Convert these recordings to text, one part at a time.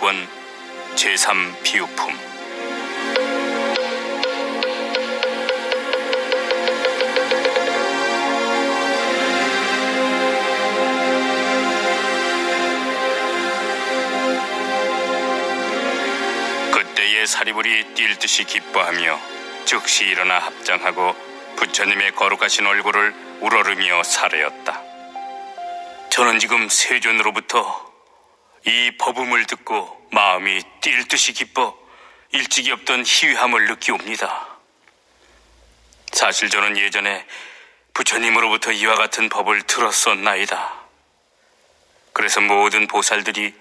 제6권 제3비유품. 그때의 사리불이 뛸 듯이 기뻐하며 즉시 일어나 합장하고 부처님의 거룩하신 얼굴을 우러르며 사례었다. 저는 지금 세존으로부터 이 법음을 듣고 마음이 뛸 듯이 기뻐 일찍이 없던 희귀함을 느끼옵니다. 사실 저는 예전에 부처님으로부터 이와 같은 법을 들었었나이다. 그래서 모든 보살들이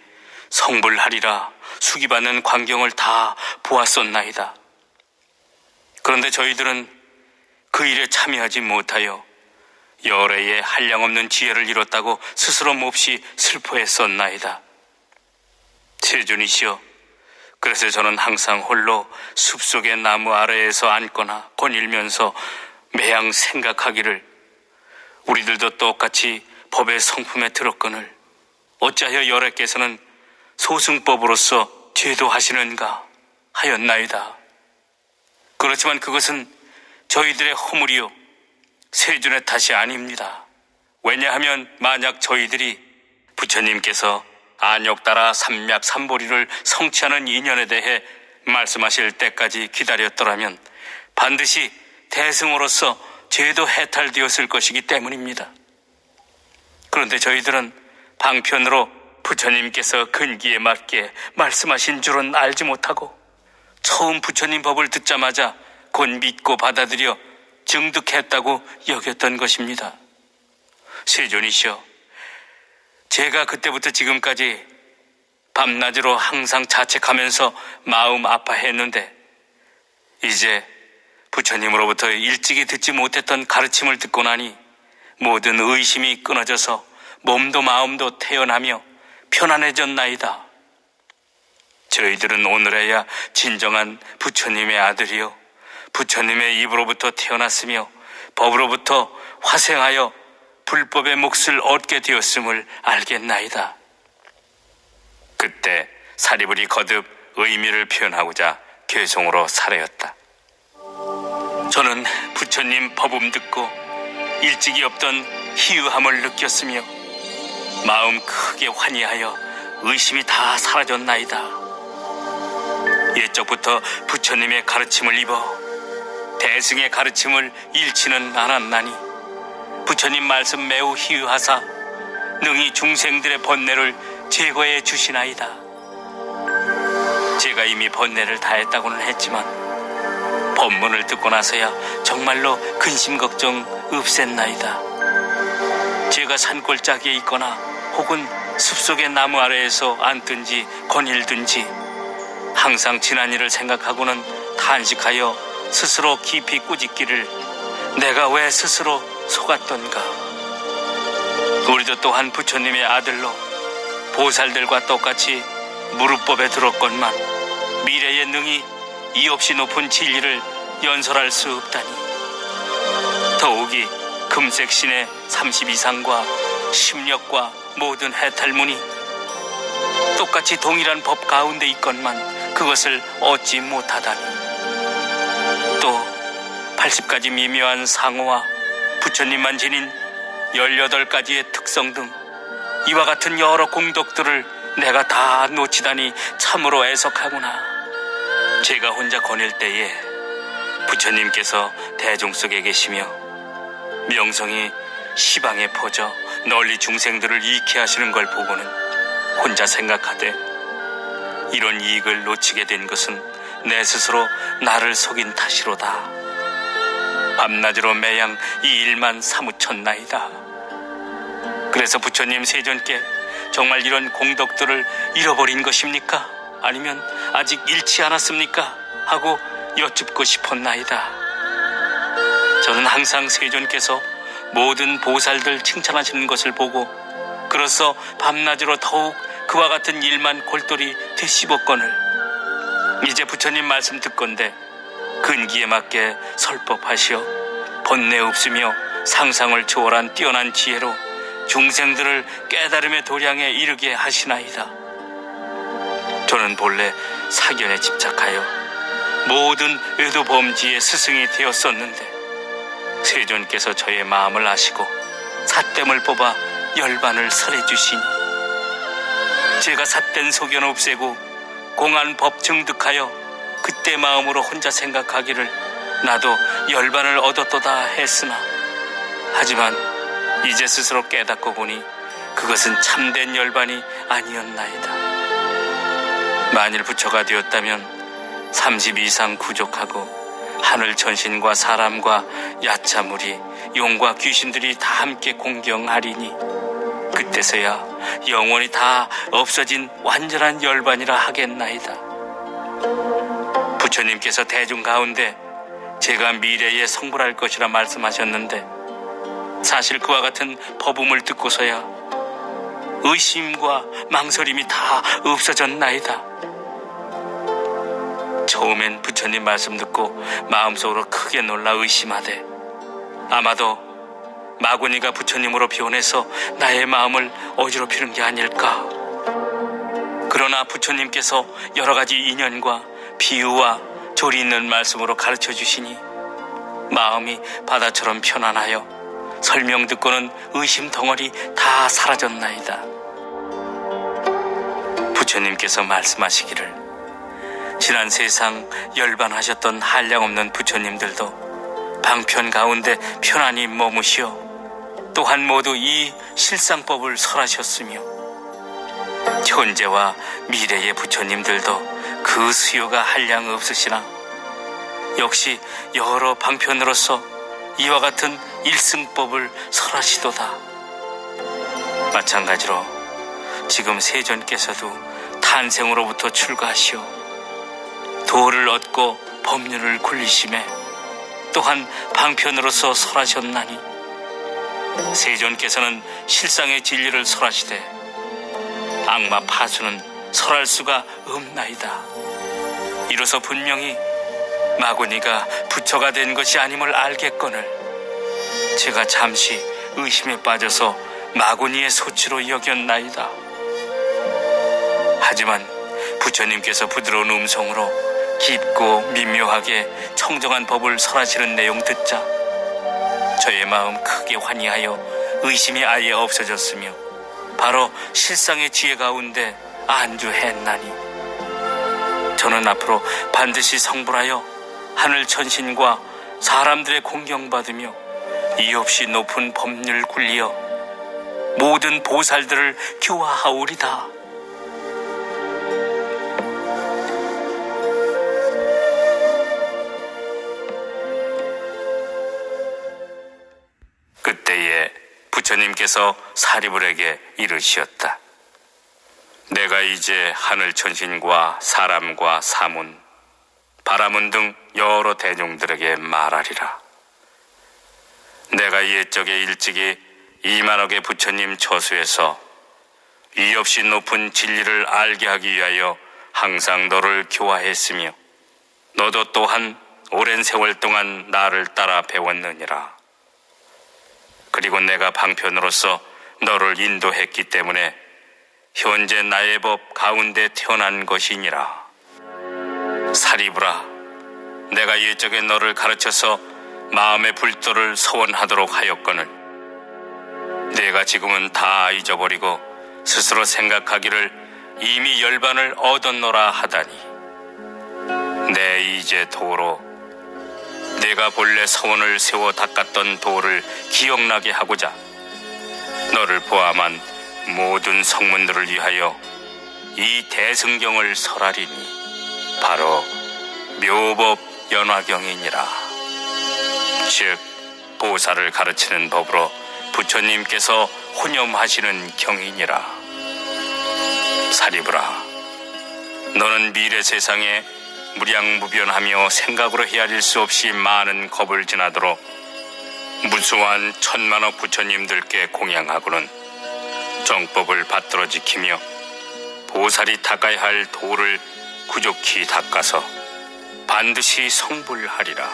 성불하리라 수기받는 광경을 다 보았었나이다. 그런데 저희들은 그 일에 참여하지 못하여 열애의 한량없는 지혜를 잃었다고 스스로 몹시 슬퍼했었나이다. 세존이시여, 그래서 저는 항상 홀로 숲속의 나무 아래에서 앉거나 거닐면서 매양 생각하기를, 우리들도 똑같이 법의 성품에 들었거늘 어찌하여 열애께서는 소승법으로서 제도하시는가 하였나이다. 그렇지만 그것은 저희들의 허물이요 세존의 탓이 아닙니다. 왜냐하면 만약 저희들이 부처님께서 안욕따라 삼맥삼보리를 성취하는 인연에 대해 말씀하실 때까지 기다렸더라면 반드시 대승으로서 죄도 해탈되었을 것이기 때문입니다. 그런데 저희들은 방편으로 부처님께서 근기에 맞게 말씀하신 줄은 알지 못하고 처음 부처님 법을 듣자마자 곧 믿고 받아들여 증득했다고 여겼던 것입니다. 세존이시여, 제가 그때부터 지금까지 밤낮으로 항상 자책하면서 마음 아파했는데 이제 부처님으로부터 일찍이 듣지 못했던 가르침을 듣고 나니 모든 의심이 끊어져서 몸도 마음도 태어나며 편안해졌나이다. 저희들은 오늘에야 진정한 부처님의 아들이요 부처님의 입으로부터 태어났으며 법으로부터 화생하여 불법의 몫을 얻게 되었음을 알겠나이다. 그때 사리불이 거듭 의미를 표현하고자 개송으로 사례었다. 저는 부처님 법음 듣고 일찍이 없던 희유함을 느꼈으며 마음 크게 환희하여 의심이 다 사라졌나이다. 옛적부터 부처님의 가르침을 입어 대승의 가르침을 잃지는 않았나니 부처님 말씀 매우 희유하사 능히 중생들의 번뇌를 제거해 주시나이다. 제가 이미 번뇌를 다했다고는 했지만 법문을 듣고 나서야 정말로 근심 걱정 없앴나이다. 제가 산골짜기에 있거나 혹은 숲속의 나무 아래에서 앉든지 거닐든지 항상 지난 일을 생각하고는 탄식하여 스스로 깊이 꾸짖기를 내가 왜 스스로 속았던가. 우리도 또한 부처님의 아들로 보살들과 똑같이 무릇법에 들었건만 미래에 능히 이 없이 높은 진리를 연설할 수 없다니 더욱이 금색신의 32상과 심력과 모든 해탈문이 똑같이 동일한 법 가운데 있건만 그것을 얻지 못하다니 또 80가지 미묘한 상호와 부처님만 지닌 18가지의 특성 등 이와 같은 여러 공덕들을 내가 다 놓치다니 참으로 애석하구나. 제가 혼자 거닐 때에 부처님께서 대중 속에 계시며 명성이 시방에 퍼져 널리 중생들을 이익해 하시는 걸 보고는 혼자 생각하되 이런 이익을 놓치게 된 것은 내 스스로 나를 속인 탓이로다. 밤낮으로 매양 이 일만 사무쳤나이다. 그래서 부처님 세존께 정말 이런 공덕들을 잃어버린 것입니까? 아니면 아직 잃지 않았습니까? 하고 여쭙고 싶었나이다. 저는 항상 세존께서 모든 보살들 칭찬하시는 것을 보고 그로써 밤낮으로 더욱 그와 같은 일만 골똘히 되씹었거늘 이제 부처님 말씀 듣건대 근기에 맞게 설법하시어 번뇌 없으며 상상을 초월한 뛰어난 지혜로 중생들을 깨달음의 도량에 이르게 하시나이다. 저는 본래 사견에 집착하여 모든 의도범지의 스승이 되었었는데 세존께서 저의 마음을 아시고 삿댐을 뽑아 열반을 설해주시니 제가 삿된 소견 없애고 공안 법 증득하여 그때 마음으로 혼자 생각하기를 나도 열반을 얻었도다 했으나 하지만 이제 스스로 깨닫고 보니 그것은 참된 열반이 아니었나이다. 만일 부처가 되었다면 30 이상 구족하고 하늘 천신과 사람과 야차무리, 용과 귀신들이 다 함께 공경하리니 그때서야 영원히 다 없어진 완전한 열반이라 하겠나이다. 부처님께서 대중 가운데 제가 미래에 성불할 것이라 말씀하셨는데 사실 그와 같은 법음을 듣고서야 의심과 망설임이 다 없어졌나이다. 처음엔 부처님 말씀 듣고 마음속으로 크게 놀라 의심하되 아마도 마구니가 부처님으로 변해서 나의 마음을 어지럽히는 게 아닐까. 그러나 부처님께서 여러 가지 인연과 비유와 조리 있는 말씀으로 가르쳐 주시니 마음이 바다처럼 편안하여 설명 듣고는 의심 덩어리 다 사라졌나이다. 부처님께서 말씀하시기를 지난 세상 열반하셨던 한량없는 부처님들도 방편 가운데 편안히 머무시어 또한 모두 이 실상법을 설하셨으며 현재와 미래의 부처님들도 그 수요가 한량 없으시나 역시 여러 방편으로서 이와 같은 일승법을 설하시도다. 마찬가지로 지금 세존께서도 탄생으로부터 출가하시어 도를 얻고 법륜을 굴리심에 또한 방편으로서 설하셨나니 세존께서는 실상의 진리를 설하시되 악마 파수는 설할 수가 없나이다. 이로써 분명히 마구니가 부처가 된 것이 아님을 알겠거늘 제가 잠시 의심에 빠져서 마구니의 소치로 여겼나이다. 하지만 부처님께서 부드러운 음성으로 깊고 미묘하게 청정한 법을 설하시는 내용 듣자 저의 마음 크게 환희하여 의심이 아예 없어졌으며 바로 실상의 지혜 가운데 안주했나니 저는 앞으로 반드시 성불하여 하늘 천신과 사람들의 공경받으며 이없이 높은 법률 굴리어 모든 보살들을 교화하오리다. 그때에 부처님께서 사리불에게 이르시었다. 내가 이제 하늘 천신과 사람과 사문, 바라문 등 여러 대중들에게 말하리라. 내가 옛적에 일찍이 2만억의 부처님 처수에서 위없이 높은 진리를 알게 하기 위하여 항상 너를 교화했으며 너도 또한 오랜 세월 동안 나를 따라 배웠느니라. 그리고 내가 방편으로서 너를 인도했기 때문에 현재 나의 법 가운데 태어난 것이니라. 사리불아, 내가 옛적에 너를 가르쳐서 마음의 불도를 서원하도록 하였거늘 내가 지금은 다 잊어버리고 스스로 생각하기를 이미 열반을 얻었노라 하다니 내 이제 도로 내가 본래 서원을 세워 닦았던 도를 기억나게 하고자 너를 포함한 모든 성문들을 위하여 이 대승경을 설하리니 바로 묘법 연화경이니라. 즉 보살을 가르치는 법으로 부처님께서 혼념하시는 경이니라. 사리불아, 너는 미래 세상에 무량무변하며 생각으로 헤아릴 수 없이 많은 겁을 지나도록 무수한 천만억 부처님들께 공양하고는 정법을 받들어 지키며 보살이 닦아야 할 도를 구족히 닦아서 반드시 성불하리라.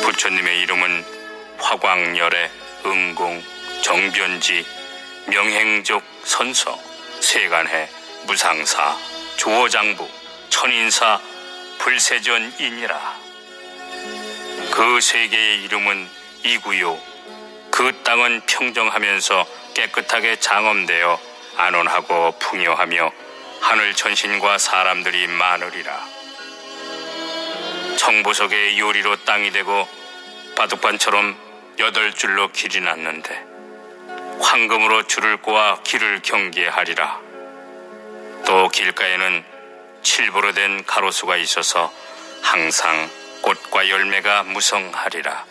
부처님의 이름은 화광열애, 응공, 정변지, 명행족, 선서, 세간해, 무상사, 조어장부, 천인사, 불세전이니라. 그 세 개의 이름은 이구요. 그 땅은 평정하면서 깨끗하게 장엄되어 안온하고 풍요하며 하늘 천신과 사람들이 많으리라. 청보석의 요리로 땅이 되고 바둑판처럼 8줄로 길이 났는데 황금으로 줄을 꼬아 길을 경계하리라. 또 길가에는 칠보로 된 가로수가 있어서 항상 꽃과 열매가 무성하리라.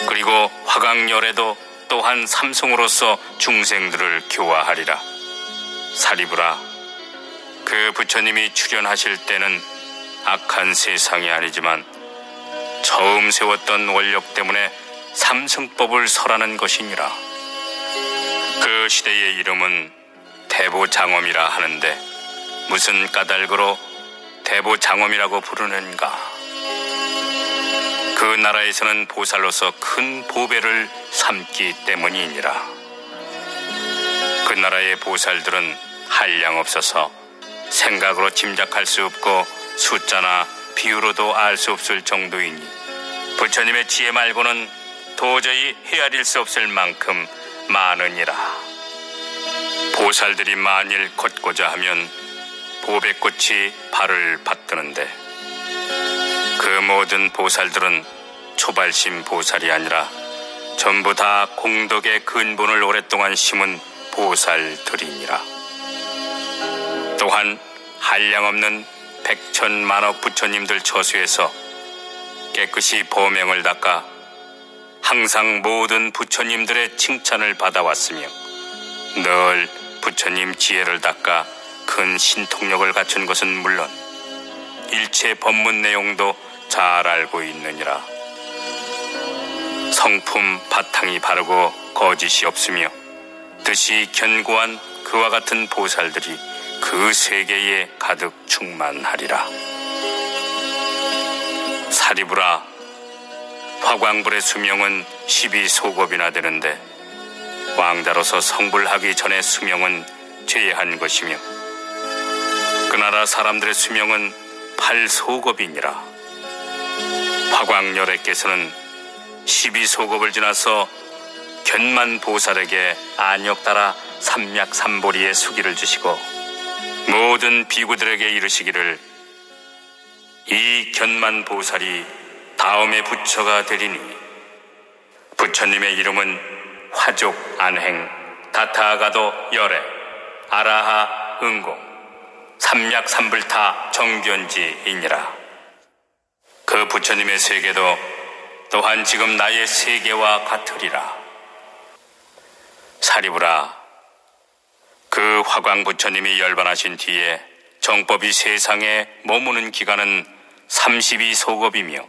그리고 화강열에도 또한 삼성으로서 중생들을 교화하리라. 사리부라, 그 부처님이 출현하실 때는 악한 세상이 아니지만 처음 세웠던 원력 때문에 삼승법을 설하는 것이니라. 그 시대의 이름은 대보장엄이라 하는데 무슨 까닭으로 대보장엄이라고 부르는가? 그 나라에서는 보살로서 큰 보배를 삼기 때문이니라. 그 나라의 보살들은 한량 없어서 생각으로 짐작할 수 없고 숫자나 비유로도 알 수 없을 정도이니 부처님의 지혜 말고는 도저히 헤아릴 수 없을 만큼 많으니라. 보살들이 만일 걷고자 하면 보배꽃이 발을 받드는데 그 모든 보살들은 초발심 보살이 아니라 전부 다 공덕의 근본을 오랫동안 심은 보살들이니라. 또한 한량없는 백천만억 부처님들 처수에서 깨끗이 보명을 닦아 항상 모든 부처님들의 칭찬을 받아왔으며 늘 부처님 지혜를 닦아 큰 신통력을 갖춘 것은 물론 일체 법문 내용도 잘 알고 있느니라. 성품 바탕이 바르고 거짓이 없으며 뜻이 견고한 그와 같은 보살들이 그 세계에 가득 충만하리라. 사리부라, 화광불의 수명은 12소급이나 되는데 왕자로서 성불하기 전의 수명은 제한 것이며 그 나라 사람들의 수명은 8소급이니라. 화광열애께서는 12소급을 지나서 견만 보살에게 안역 따라 삼약삼보리의 수기를 주시고 모든 비구들에게 이르시기를 이 견만 보살이 다음의 부처가 되리니 부처님의 이름은 화족 안행, 다타가도 열애, 아라하 응공, 삼약삼불타 정견지이니라. 그 부처님의 세계도 또한 지금 나의 세계와 같으리라. 사리부라, 그 화광 부처님이 열반하신 뒤에 정법이 세상에 머무는 기간은 32소급이며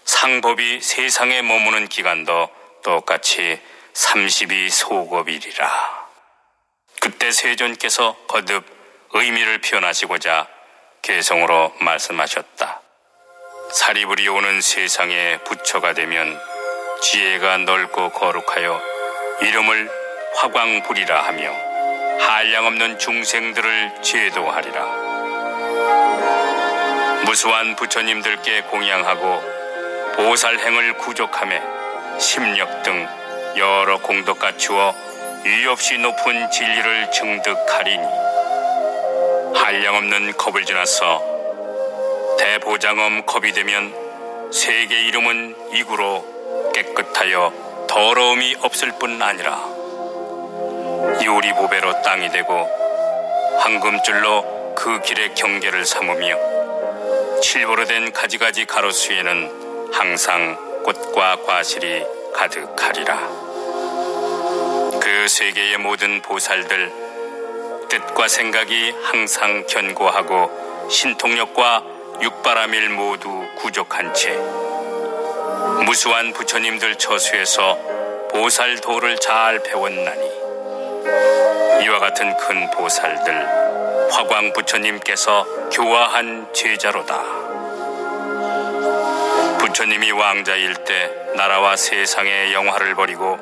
상법이 세상에 머무는 기간도 똑같이 32소급이리라. 그때 세존께서 거듭 의미를 표현하시고자 개성으로 말씀하셨다. 사리불이 오는 세상에 부처가 되면 지혜가 넓고 거룩하여 이름을 화광불이라 하며 한량없는 중생들을 제도하리라. 무수한 부처님들께 공양하고 보살행을 구족하며 심력 등 여러 공덕 갖추어 유없이 높은 진리를 증득하리니 한량없는 겁을 지나서 대보장엄 겁이 되면 세계 이름은 이구로 깨끗하여 더러움이 없을 뿐 아니라 유리보배로 땅이 되고 황금줄로 그 길의 경계를 삼으며 칠보로 된 가지가지 가로수에는 항상 꽃과 과실이 가득하리라. 그 세계의 모든 보살들 뜻과 생각이 항상 견고하고 신통력과 육바라밀 모두 구족한 채 무수한 부처님들 처수에서 보살도를 잘 배웠나니 이와 같은 큰 보살들 화광 부처님께서 교화한 제자로다. 부처님이 왕자일 때 나라와 세상의 영화를 버리고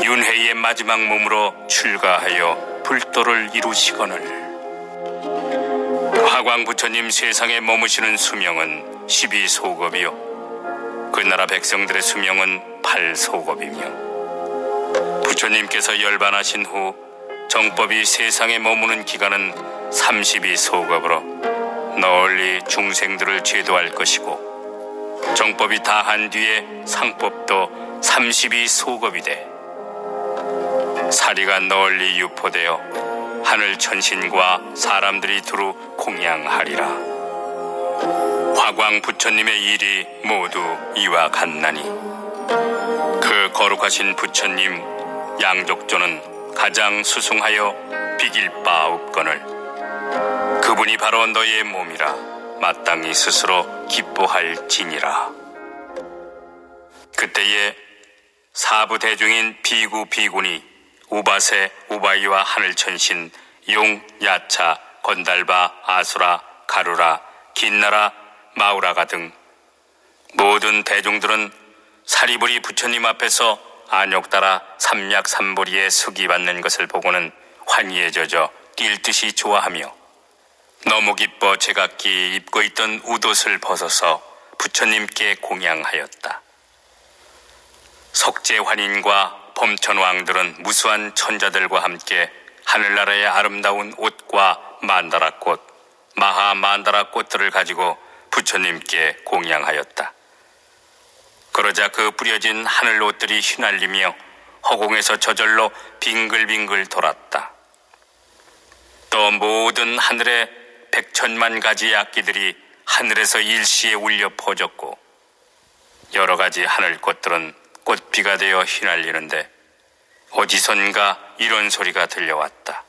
윤회의 마지막 몸으로 출가하여 불도를 이루시거늘. 화광 부처님 세상에 머무시는 수명은 12소겁이요 그 나라 백성들의 수명은 8소겁이며 부처님께서 열반하신 후 정법이 세상에 머무는 기간은 32소겁으로 널리 중생들을 제도할 것이고 정법이 다한 뒤에 상법도 32소겁이 돼 사리가 널리 유포되어 하늘 천신과 사람들이 두루 공양하리라. 화광 부처님의 일이 모두 이와 같나니 그 거룩하신 부처님 양족조는 가장 수승하여 비길 바 없거늘 그분이 바로 너의 몸이라 마땅히 스스로 기뻐할 지니라. 그때에 사부 대중인 비구 비군이 우바세 우바이와 하늘천신 용 야차 건달바 아수라 가루라 긴나라 마우라가 등 모든 대중들은 사리부리 부처님 앞에서 안욕따라 삼약삼보리에 수기 받는 것을 보고는 환희에 젖어 뛸 듯이 좋아하며 너무 기뻐 제각기 입고 있던 웃옷을 벗어서 부처님께 공양하였다. 석재환인과 범천왕들은 무수한 천자들과 함께 하늘나라의 아름다운 옷과 만다라꽃, 마하만다라꽃들을 가지고 부처님께 공양하였다. 그러자 그 뿌려진 하늘옷들이 휘날리며 허공에서 저절로 빙글빙글 돌았다. 또 모든 하늘의 100천만 가지의 악기들이 하늘에서 일시에 울려 퍼졌고 여러 가지 하늘꽃들은 꽃비가 되어 휘날리는데 어디선가 이런 소리가 들려왔다.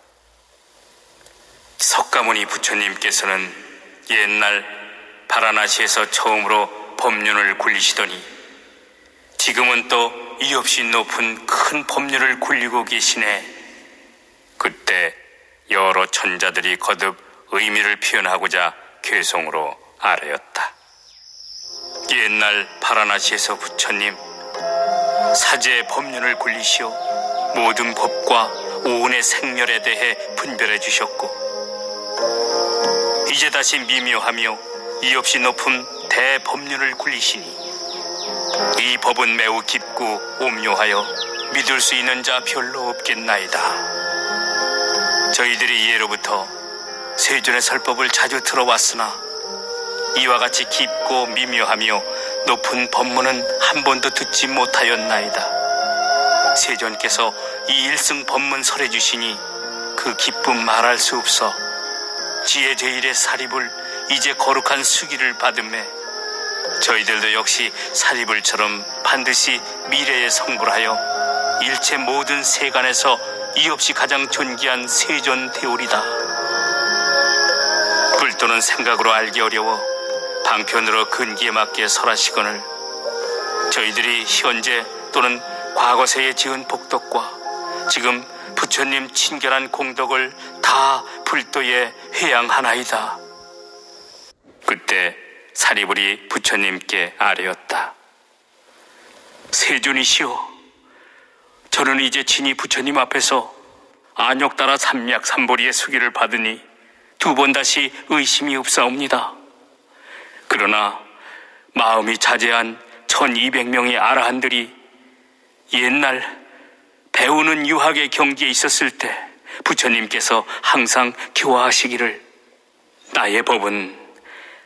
석가모니 부처님께서는 옛날 바라나시에서 처음으로 법륜을 굴리시더니 지금은 또 이 없이 높은 큰 법륜을 굴리고 계시네. 그때 여러 천자들이 거듭 의미를 표현하고자 괴송으로 아뢰었다. 옛날 바라나시에서 부처님 사제의 법륜을 굴리시오 모든 법과 오온의 생멸에 대해 분별해 주셨고 이제 다시 미묘하며 이 없이 높은 대법륜을 굴리시니 이 법은 매우 깊고 오묘하여 믿을 수 있는 자 별로 없겠나이다. 저희들이 예로부터 세존의 설법을 자주 들어왔으나 이와 같이 깊고 미묘하며 높은 법문은 한 번도 듣지 못하였나이다. 세존께서 이 일승 법문 설해 주시니 그 기쁨 말할 수 없어 지혜 제일의 사립을 이제 거룩한 수기를 받음에 저희들도 역시 사리불처럼 반드시 미래에 성불하여 일체 모든 세간에서 이 없이 가장 존귀한 세존 되오리다. 불도는 생각으로 알기 어려워 방편으로 근기에 맞게 설하시거늘 저희들이 현재 또는 과거세에 지은 복덕과 지금 부처님 친결한 공덕을 다 불도에 회양하나이다. 그때 사리불이 부처님께 아뢰었다. 세존이시오, 저는 이제 친히 부처님 앞에서 안욕따라 삼약삼보리의 수기를 받으니 두 번 다시 의심이 없사옵니다. 그러나 마음이 자제한 1200명의 아라한들이 옛날 배우는 유학의 경지에 있었을 때 부처님께서 항상 교화하시기를 나의 법은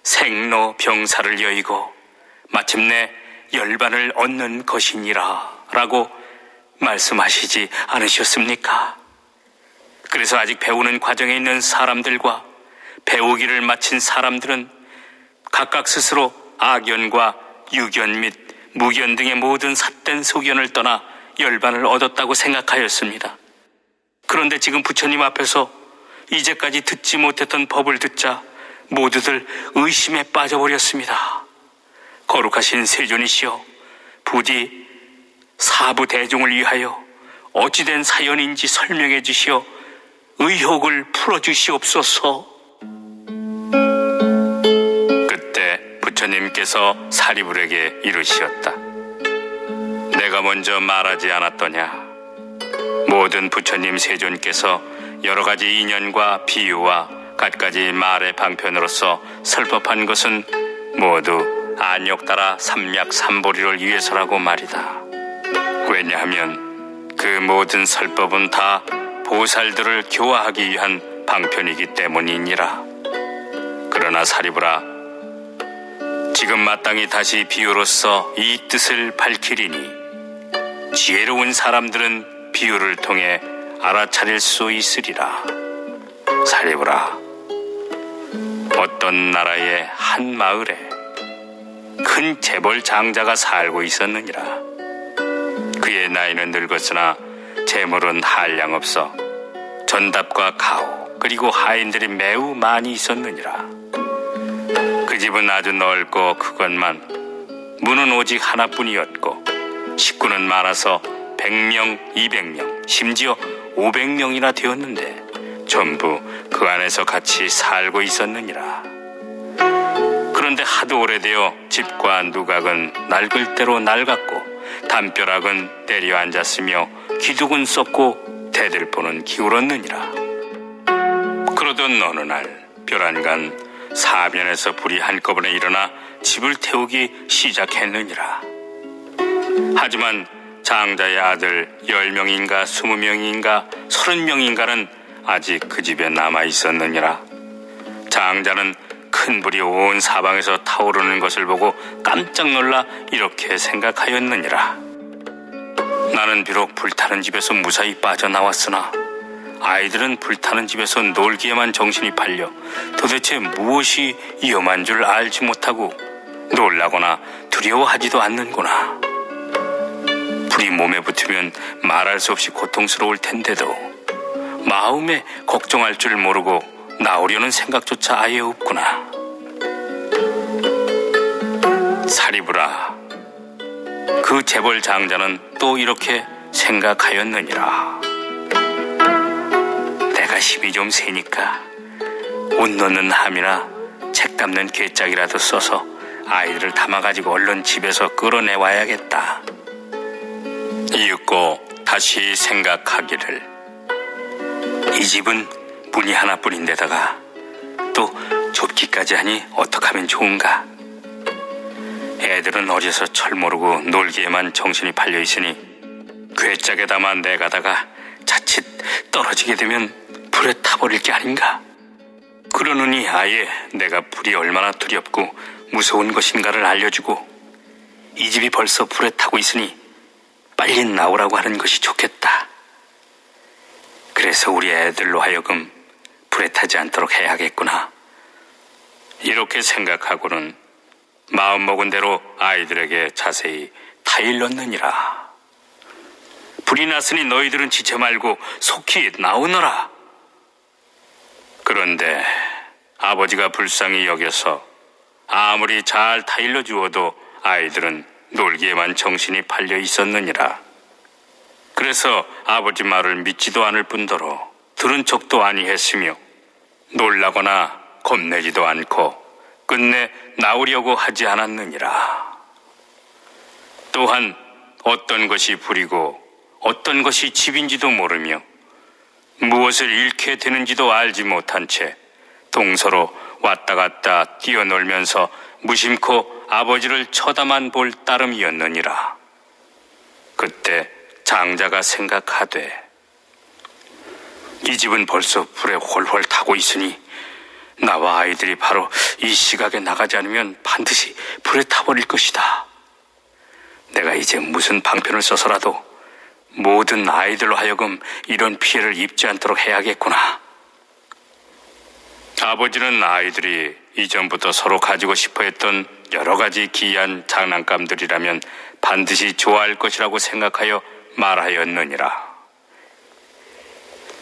생로병사를 여의고 마침내 열반을 얻는 것이니라 라고 말씀하시지 않으셨습니까? 그래서 아직 배우는 과정에 있는 사람들과 배우기를 마친 사람들은 각각 스스로 악연과 유견 및 무견 등의 모든 삿된 소견을 떠나 열반을 얻었다고 생각하였습니다. 그런데 지금 부처님 앞에서 이제까지 듣지 못했던 법을 듣자 모두들 의심에 빠져버렸습니다. 거룩하신 세존이시여, 부디 사부 대중을 위하여 어찌된 사연인지 설명해 주시어 의혹을 풀어주시옵소서. 그때 부처님께서 사리불에게 이르시었다. 내가 먼저 말하지 않았더냐? 모든 부처님 세존께서 여러 가지 인연과 비유와 갖가지 말의 방편으로서 설법한 것은 모두 안욕 따라 삼략삼보리를 위해서라고 말이다. 왜냐하면 그 모든 설법은 다 보살들을 교화하기 위한 방편이기 때문이니라. 그러나 사리부라, 지금 마땅히 다시 비유로서 이 뜻을 밝히리니 지혜로운 사람들은 비유를 통해 알아차릴 수 있으리라. 사리부라, 어떤 나라의 한 마을에 큰 재벌 장자가 살고 있었느니라. 그의 나이는 늙었으나 재물은 한량없어 전답과 가오 그리고 하인들이 매우 많이 있었느니라. 그 집은 아주 넓고 크건만 문은 오직 하나뿐이었고 식구는 많아서 100명, 200명, 심지어 500명이나 되었는데 전부 그 안에서 같이 살고 있었느니라. 그런데 하도 오래되어 집과 누각은 낡을 대로 낡았고 담벼락은 내려앉았으며 기둥은 썩고 대들보는 기울었느니라. 그러던 어느 날 벼란간 사면에서 불이 한꺼번에 일어나 집을 태우기 시작했느니라. 하지만 장자의 아들 10명인가 20명인가 30명인가는 아직 그 집에 남아 있었느니라. 장자는 큰 불이 온 사방에서 타오르는 것을 보고 깜짝 놀라 이렇게 생각하였느니라. 나는 비록 불타는 집에서 무사히 빠져나왔으나 아이들은 불타는 집에서 놀기에만 정신이 팔려 도대체 무엇이 위험한 줄 알지 못하고 놀라거나 두려워하지도 않는구나. 불이 몸에 붙으면 말할 수 없이 고통스러울 텐데도 마음에 걱정할 줄 모르고 나오려는 생각조차 아예 없구나. 사리부라, 그 재벌 장자는 또 이렇게 생각하였느니라. 내가 힘이 좀 세니까 옷 넣는 함이나 책 담는 괴짝이라도 써서 아이들을 담아가지고 얼른 집에서 끌어내와야겠다. 이윽고 다시 생각하기를, 이 집은 문이 하나뿐인데다가 또 좁기까지 하니 어떡하면 좋은가. 애들은 어려서 철 모르고 놀기에만 정신이 팔려 있으니 괴짝에다만 내가다가 자칫 떨어지게 되면 불에 타버릴 게 아닌가. 그러느니 아예 내가 불이 얼마나 두렵고 무서운 것인가를 알려주고 이 집이 벌써 불에 타고 있으니 빨리 나오라고 하는 것이 좋겠다. 그래서 우리 애들로 하여금 불에 타지 않도록 해야겠구나. 이렇게 생각하고는 마음먹은 대로 아이들에게 자세히 타일렀느니라. 불이 났으니 너희들은 지체 말고 속히 나오너라. 그런데 아버지가 불쌍히 여겨서 아무리 잘 타일러 주어도 아이들은 놀기에만 정신이 팔려 있었느니라. 그래서 아버지 말을 믿지도 않을 뿐더러 들은 척도 아니했으며 놀라거나 겁내지도 않고 끝내 나오려고 하지 않았느니라. 또한 어떤 것이 불이고 어떤 것이 집인지도 모르며 무엇을 잃게 되는지도 알지 못한 채 동서로 왔다 갔다 뛰어놀면서 무심코 아버지를 쳐다만 볼 따름이었느니라. 그때 장자가 생각하되, 이 집은 벌써 불에 홀홀 타고 있으니 나와 아이들이 바로 이 시각에 나가지 않으면 반드시 불에 타버릴 것이다. 내가 이제 무슨 방편을 써서라도 모든 아이들로 하여금 이런 피해를 입지 않도록 해야겠구나. 아버지는 아이들이 이전부터 서로 가지고 싶어 했던 여러 가지 귀한 장난감들이라면 반드시 좋아할 것이라고 생각하여 말하였느니라.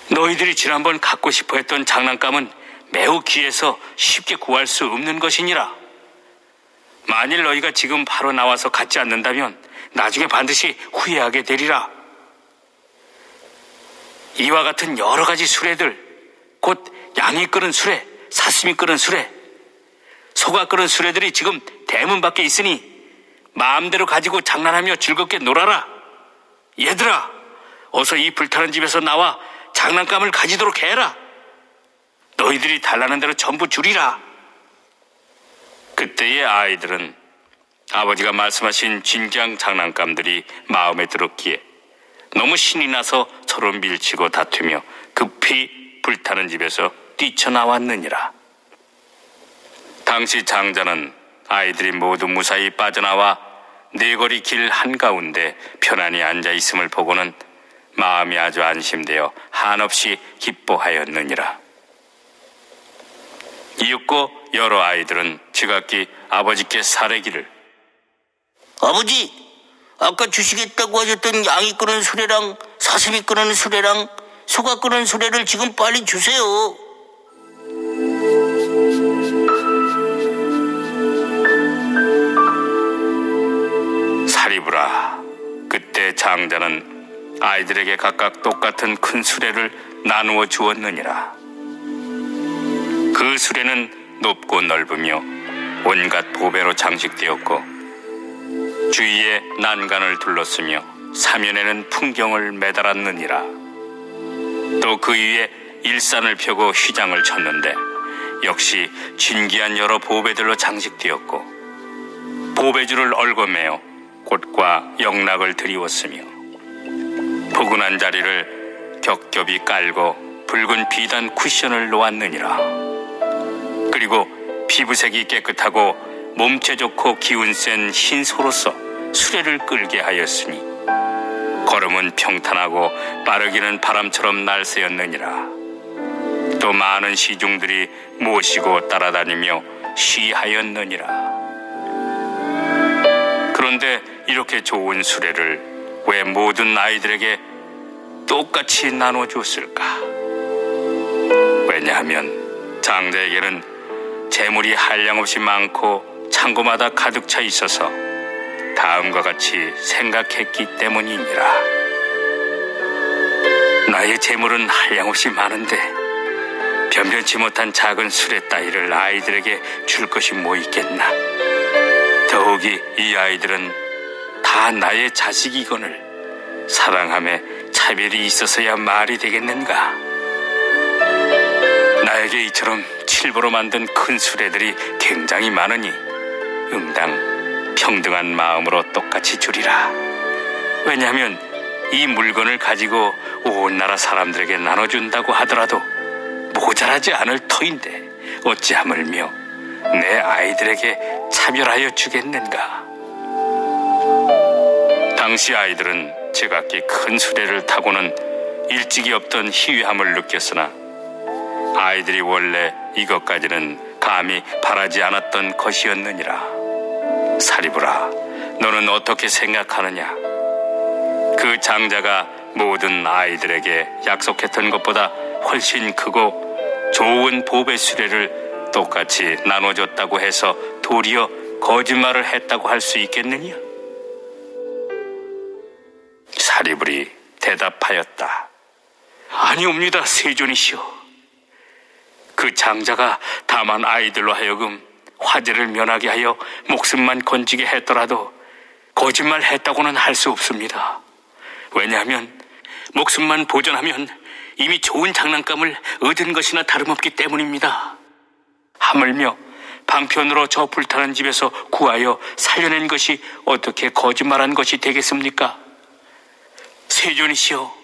너희들이 지난번 갖고 싶어 했던 장난감은 매우 귀해서 쉽게 구할 수 없는 것이니라. 만일 너희가 지금 바로 나와서 갖지 않는다면 나중에 반드시 후회하게 되리라. 이와 같은 여러 가지 수레들, 곧 양이 끄는 수레, 사슴이 끄는 수레, 소가 끄는 수레들이 지금 대문 밖에 있으니 마음대로 가지고 장난하며 즐겁게 놀아라. 얘들아, 어서 이 불타는 집에서 나와 장난감을 가지도록 해라. 너희들이 달라는 대로 전부 주리라. 그때의 아이들은 아버지가 말씀하신 진귀한 장난감들이 마음에 들었기에 너무 신이 나서 서로 밀치고 다투며 급히 불타는 집에서 뛰쳐나왔느니라. 당시 장자는 아이들이 모두 무사히 빠져나와 네거리 길 한가운데 편안히 앉아있음을 보고는 마음이 아주 안심되어 한없이 기뻐하였느니라. 이윽고 여러 아이들은 지각기 아버지께 사례기를, 아버지, 아까 주시겠다고 하셨던 양이 끄는 수레랑 사슴이 끄는 수레랑 소가 끄는 수레를 지금 빨리 주세요. 사리부라. 그때 장자는 아이들에게 각각 똑같은 큰 수레를 나누어 주었느니라. 그 수레는 높고 넓으며 온갖 보배로 장식되었고 주위에 난간을 둘렀으며 사면에는 풍경을 매달았느니라. 또 그 위에 일산을 펴고 휘장을 쳤는데 역시 진귀한 여러 보배들로 장식되었고 보배줄을 얽어매어 꽃과 영락을 드리웠으며 포근한 자리를 겹겹이 깔고 붉은 비단 쿠션을 놓았느니라. 그리고 피부색이 깨끗하고 몸체 좋고 기운 센 흰 소로서 수레를 끌게 하였으니 걸음은 평탄하고 빠르기는 바람처럼 날새였느니라. 또 많은 시중들이 모시고 따라다니며 쉬하였느니라. 그런데 이렇게 좋은 수레를 왜 모든 아이들에게 똑같이 나눠주었을까? 왜냐하면 장자에게는 재물이 한량없이 많고 창고마다 가득 차 있어서 다음과 같이 생각했기 때문이니라. 나의 재물은 한량없이 많은데 변변치 못한 작은 수레 따위를 아이들에게 줄 것이 뭐 있겠나. 더욱이 이 아이들은 다 나의 자식이거늘 사랑함에 차별이 있어서야 말이 되겠는가. 나에게 이처럼 칠보로 만든 큰 수레들이 굉장히 많으니 응당 평등한 마음으로 똑같이 주리라. 왜냐하면 이 물건을 가지고 온 나라 사람들에게 나눠준다고 하더라도 모자라지 않을 터인데 어찌 하물며 내 아이들에게 차별하여 주겠는가. 당시 아이들은 제각기 큰 수레를 타고는 일찍이 없던 희귀함을 느꼈으나 아이들이 원래 이것까지는 감히 바라지 않았던 것이었느니라. 사리부라, 너는 어떻게 생각하느냐? 그 장자가 모든 아이들에게 약속했던 것보다 훨씬 크고 좋은 보배 수레를 똑같이 나눠줬다고 해서 도리어 거짓말을 했다고 할 수 있겠느냐? 사리불이 대답하였다. 아니옵니다, 세존이시여. 그 장자가 다만 아이들로 하여금 화재를 면하게 하여 목숨만 건지게 했더라도 거짓말 했다고는 할 수 없습니다. 왜냐하면 목숨만 보존하면 이미 좋은 장난감을 얻은 것이나 다름없기 때문입니다. 하물며 방편으로 저 불타는 집에서 구하여 살려낸 것이 어떻게 거짓말한 것이 되겠습니까? 세존이시여,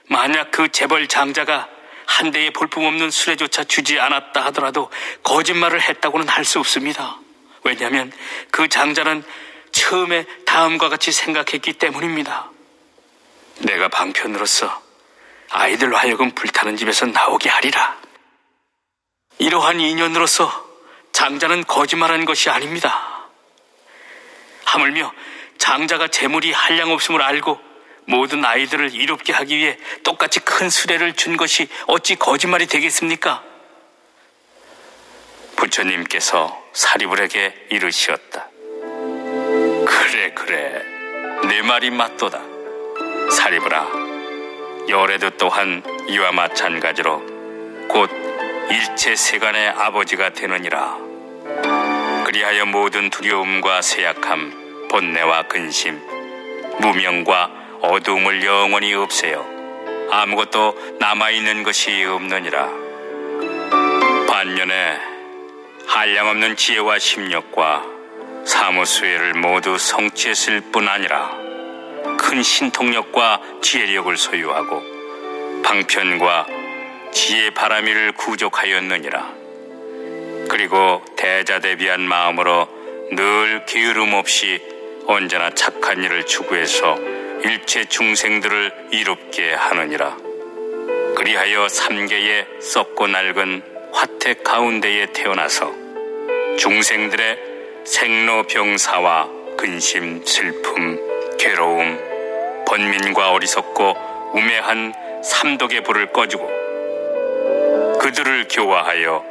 만약 그 재벌 장자가 한 대의 볼품없는 수레조차 주지 않았다 하더라도 거짓말을 했다고는 할 수 없습니다. 왜냐하면 그 장자는 처음에 다음과 같이 생각했기 때문입니다. 내가 방편으로서 아이들로 하여금 불타는 집에서 나오게 하리라. 이러한 인연으로서 장자는 거짓말한 것이 아닙니다. 하물며 장자가 재물이 한량없음을 알고 모든 아이들을 이롭게 하기 위해 똑같이 큰 수레를 준 것이 어찌 거짓말이 되겠습니까? 부처님께서 사리불에게 이르시었다. 그래, 내 말이 맞도다. 사리불아, 열애도 또한 이와 마찬가지로 곧 일체 세간의 아버지가 되느니라. 그리하여 모든 두려움과 쇠약함, 번뇌와 근심, 무명과 어두움을 영원히 없애어 아무것도 남아있는 것이 없느니라. 반면에 한량없는 지혜와 심력과 사무수혜를 모두 성취했을 뿐 아니라 큰 신통력과 지혜력을 소유하고 방편과 지혜 바라미를 구족하였느니라. 그리고 대자대비한 마음으로 늘 게으름 없이 언제나 착한 일을 추구해서 일체 중생들을 이롭게 하느니라. 그리하여 삼계의 썩고 낡은 화택 가운데에 태어나서 중생들의 생로병사와 근심, 슬픔, 괴로움, 번민과 어리석고 우매한 삼독의 불을 꺼주고 그들을 교화하여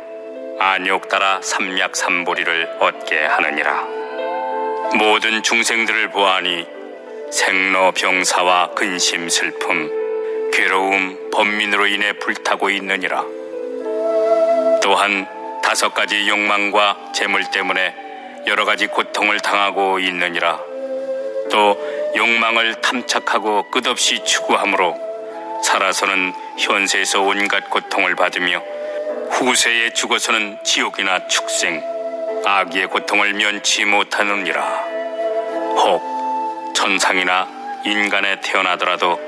안욕 따라 삼약삼보리를 얻게 하느니라. 모든 중생들을 보아하니 생로병사와 근심, 슬픔, 괴로움, 번민으로 인해 불타고 있느니라. 또한 5가지 욕망과 재물 때문에 여러 가지 고통을 당하고 있느니라. 또 욕망을 탐착하고 끝없이 추구함으로 살아서는 현세에서 온갖 고통을 받으며 후세에 죽어서는 지옥이나 축생, 악의 고통을 면치 못하느니라. 혹 천상이나 인간에 태어나더라도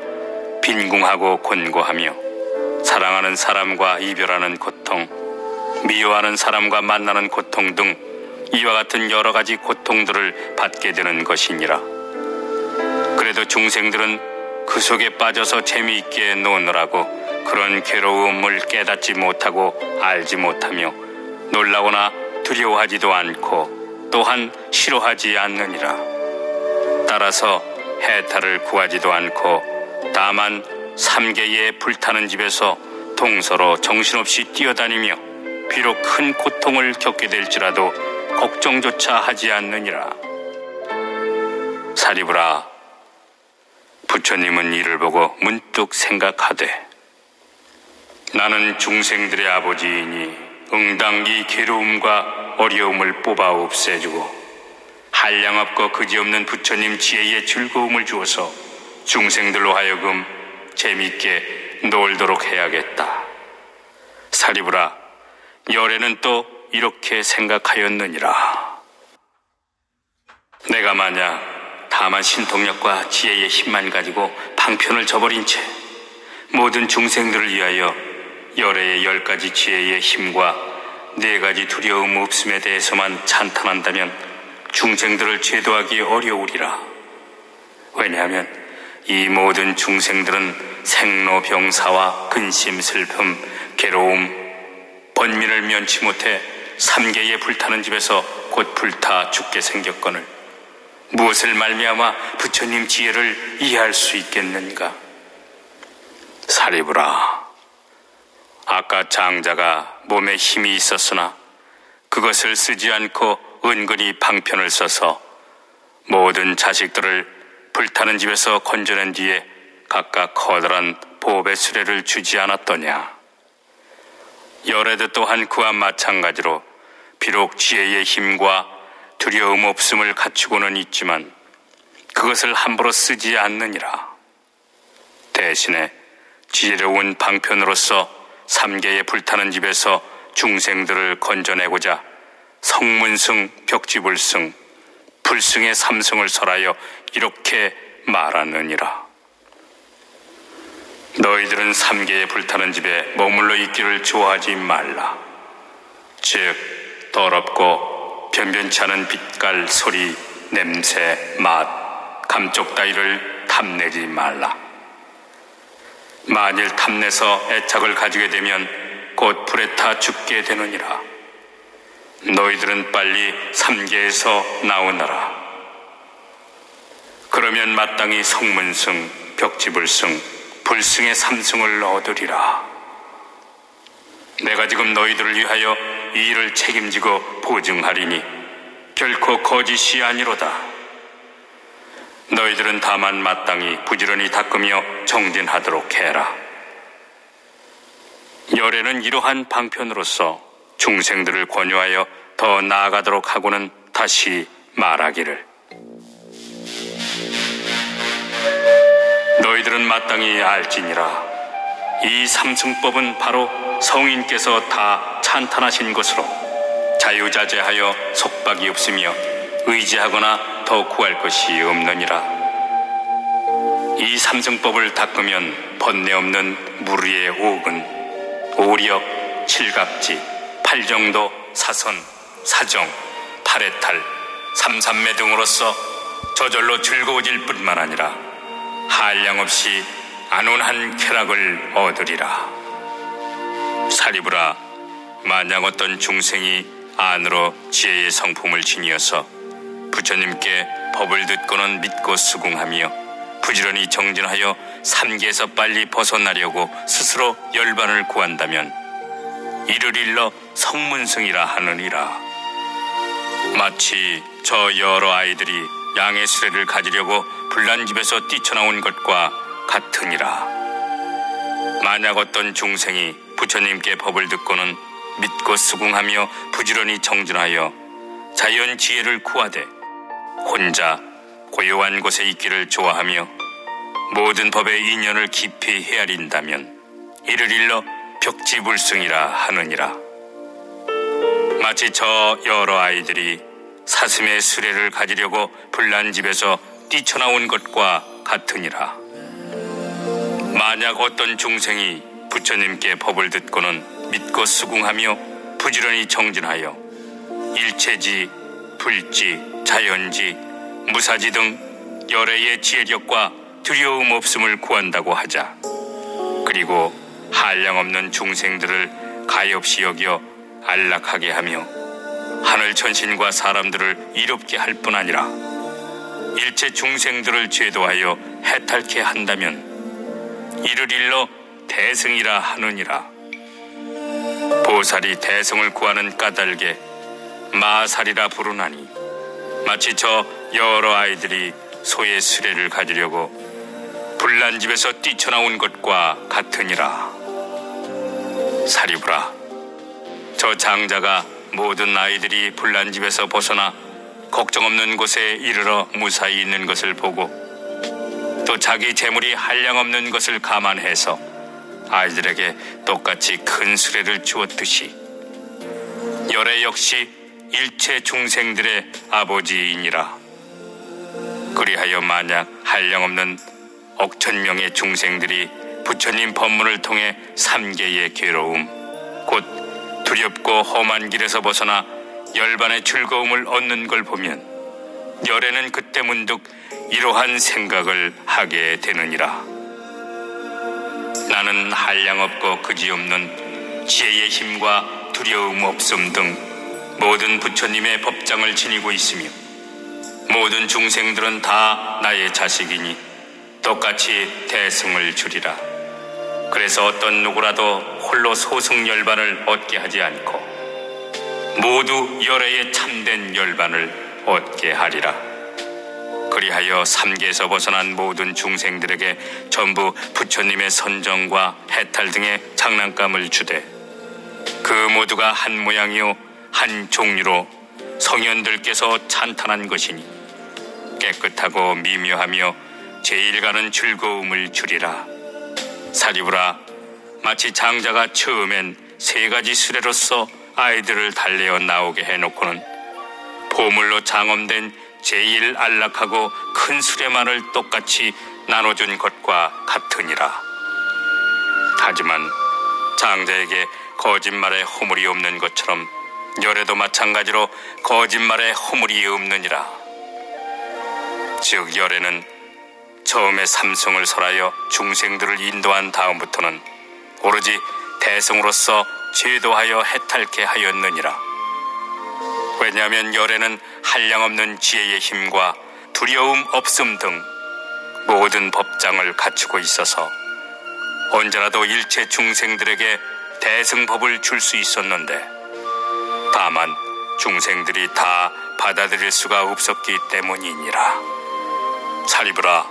빈궁하고 곤고하며 사랑하는 사람과 이별하는 고통, 미워하는 사람과 만나는 고통 등 이와 같은 여러 가지 고통들을 받게 되는 것이니라. 그래도 중생들은 그 속에 빠져서 재미있게 노느라고 그런 괴로움을 깨닫지 못하고 알지 못하며 놀라거나 두려워하지도 않고 또한 싫어하지 않느니라. 따라서 해탈을 구하지도 않고 다만 삼계의 불타는 집에서 동서로 정신없이 뛰어다니며 비록 큰 고통을 겪게 될지라도 걱정조차 하지 않느니라. 사리부라, 부처님은 이를 보고 문득 생각하되 나는 중생들의 아버지이니 응당 이 괴로움과 어려움을 뽑아 없애주고 한량없고 그지없는 부처님 지혜의 즐거움을 주어서 중생들로 하여금 재미있게 놀도록 해야겠다. 사리부라, 열애는 또 이렇게 생각하였느니라. 내가 만약 다만 신통력과 지혜의 힘만 가지고 방편을 저버린 채 모든 중생들을 위하여 열애의 10가지 지혜의 힘과 4가지 두려움 없음에 대해서만 찬탄한다면 중생들을 제도하기 어려우리라. 왜냐하면 이 모든 중생들은 생로병사와 근심, 슬픔, 괴로움, 번민을 면치 못해 삼계에 불타는 집에서 곧 불타 죽게 생겼거늘 무엇을 말미암아 부처님 지혜를 이해할 수 있겠는가? 사리부라, 아까 장자가 몸에 힘이 있었으나 그것을 쓰지 않고 은근히 방편을 써서 모든 자식들을 불타는 집에서 건져낸 뒤에 각각 커다란 보배 수레를 주지 않았더냐? 열애도 또한 그와 마찬가지로 비록 지혜의 힘과 두려움 없음을 갖추고는 있지만 그것을 함부로 쓰지 않느니라. 대신에 지혜로운 방편으로서 삼계에 불타는 집에서 중생들을 건져내고자 성문승, 벽지불승, 불승의 삼승을 설하여 이렇게 말하느니라. 너희들은 삼계에 불타는 집에 머물러 있기를 좋아하지 말라. 즉 더럽고 변변치 않은 빛깔, 소리, 냄새, 맛, 감쪽 따위를 탐내지 말라. 만일 탐내서 애착을 가지게 되면 곧 불에 타 죽게 되느니라. 너희들은 빨리 삼계에서 나오너라. 그러면 마땅히 성문승, 벽지불승, 불승의 삼승을 얻으리라. 내가 지금 너희들을 위하여 이 일을 책임지고 보증하리니 결코 거짓이 아니로다. 너희들은 다만 마땅히 부지런히 닦으며 정진하도록 해라. 열애는 이러한 방편으로서 중생들을 권유하여 더 나아가도록 하고는 다시 말하기를, 너희들은 마땅히 알지니라. 이 삼승법은 바로 성인께서 다 찬탄하신 것으로 자유자재하여 속박이 없으며 의지하거나 더 구할 것이 없느니라. 이 삼승법을 닦으면 번뇌 없는 무리의 옥은 오력, 칠갑지, 팔정도, 사선, 사정, 팔해탈, 삼삼매 등으로서 저절로 즐거워질 뿐만 아니라 한량없이 안온한 쾌락을 얻으리라. 사리부라, 만약 어떤 중생이 안으로 지혜의 성품을 지니어서 부처님께 법을 듣고는 믿고 수긍하며 부지런히 정진하여 삼계에서 빨리 벗어나려고 스스로 열반을 구한다면 이를 일러 성문승이라 하느니라. 마치 저 여러 아이들이 양의 수레를 가지려고 불난집에서 뛰쳐나온 것과 같으니라. 만약 어떤 중생이 부처님께 법을 듣고는 믿고 수긍하며 부지런히 정진하여 자연 지혜를 구하되 혼자 고요한 곳에 있기를 좋아하며 모든 법의 인연을 깊이 헤아린다면 이를 일러 벽지불승이라 하느니라. 마치 저 여러 아이들이 사슴의 수레를 가지려고 불난집에서 뛰쳐나온 것과 같으니라. 만약 어떤 중생이 부처님께 법을 듣고는 믿고 수긍하며 부지런히 정진하여 일체지, 불지, 자연지, 무사지 등 열애의 지혜력과 두려움 없음을 구한다고 하자. 그리고 한량없는 중생들을 가엾이 여겨 안락하게 하며 하늘 천신과 사람들을 이롭게 할 뿐 아니라 일체 중생들을 제도하여 해탈케 한다면 이를 일러 대승이라 하느니라. 보살이 대승을 구하는 까닭에 마살이라 부르나니 마치 저 여러 아이들이 소의 수레를 가지려고 불난집에서 뛰쳐나온 것과 같으니라. 사리부라, 저 장자가 모든 아이들이 불난집에서 벗어나 걱정 없는 곳에 이르러 무사히 있는 것을 보고 또 자기 재물이 한량없는 것을 감안해서 아이들에게 똑같이 큰 수레를 주었듯이 열애 역시 일체 중생들의 아버지이니라. 그리하여 만약 한량없는 억천명의 중생들이 부처님 법문을 통해 삼계의 괴로움, 곧 두렵고 험한 길에서 벗어나 열반의 즐거움을 얻는 걸 보면 열애는 그때 문득 이러한 생각을 하게 되느니라. 나는 한량없고 그지없는 지혜의 힘과 두려움 없음 등 모든 부처님의 법장을 지니고 있으며 모든 중생들은 다 나의 자식이니 똑같이 대승을 주리라. 그래서 어떤 누구라도 홀로 소승열반을 얻게 하지 않고 모두 열애의 참된 열반을 얻게 하리라. 그리하여 삼계에서 벗어난 모든 중생들에게 전부 부처님의 선정과 해탈 등의 장난감을 주되 그 모두가 한 모양이요 한 종류로 성현들께서 찬탄한 것이니 깨끗하고 미묘하며 제일 가는 즐거움을 주리라. 사리부라, 마치 장자가 처음엔 3가지 수레로서 아이들을 달래어 나오게 해놓고는 보물로 장엄된 제일 안락하고 큰 수레만을 똑같이 나눠준 것과 같으니라. 하지만 장자에게 거짓말에 허물이 없는 것처럼 열애도 마찬가지로 거짓말에 허물이 없느니라. 즉 열애는 처음에 삼승을 설하여 중생들을 인도한 다음부터는 오로지 대승으로서 제도하여 해탈케 하였느니라. 왜냐하면 열애는 한량없는 지혜의 힘과 두려움 없음 등 모든 법장을 갖추고 있어서 언제라도 일체 중생들에게 대승법을 줄 수 있었는데 다만 중생들이 다 받아들일 수가 없었기 때문이니라. 사리부라,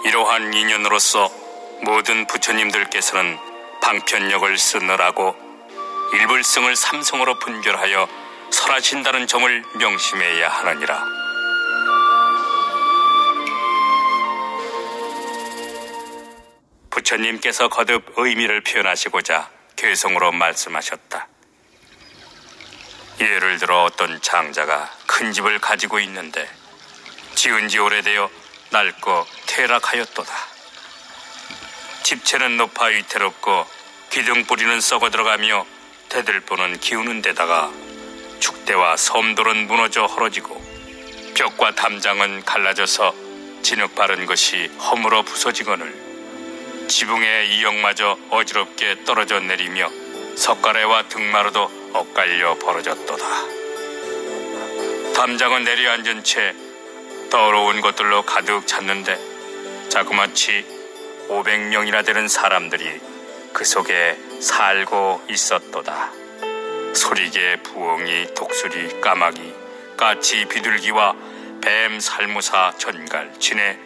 이러한 인연으로서 모든 부처님들께서는 방편력을 쓰느라고 일불승을 삼성으로 분별하여 설하신다는 점을 명심해야 하느니라. 부처님께서 거듭 의미를 표현하시고자 괴성으로 말씀하셨다. 예를 들어 어떤 장자가 큰 집을 가지고 있는데 지은 지 오래되어 낡고 퇴락하였도다. 집체는 높아 위태롭고 기둥뿌리는 썩어 들어가며 대들보는 기우는 데다가 축대와 섬돌은 무너져 헐어지고 벽과 담장은 갈라져서 진흙 바른 것이 허물어 부서지거늘 지붕의 이역마저 어지럽게 떨어져 내리며 석가래와 등마루도 엇갈려 벌어졌도다. 담장은 내려앉은 채 더러운 것들로 가득 찼는데 자그마치 500명이나 되는 사람들이 그 속에 살고 있었도다. 소리개, 부엉이, 독수리, 까마귀, 까치, 비둘기와 뱀, 살무사, 전갈, 진해,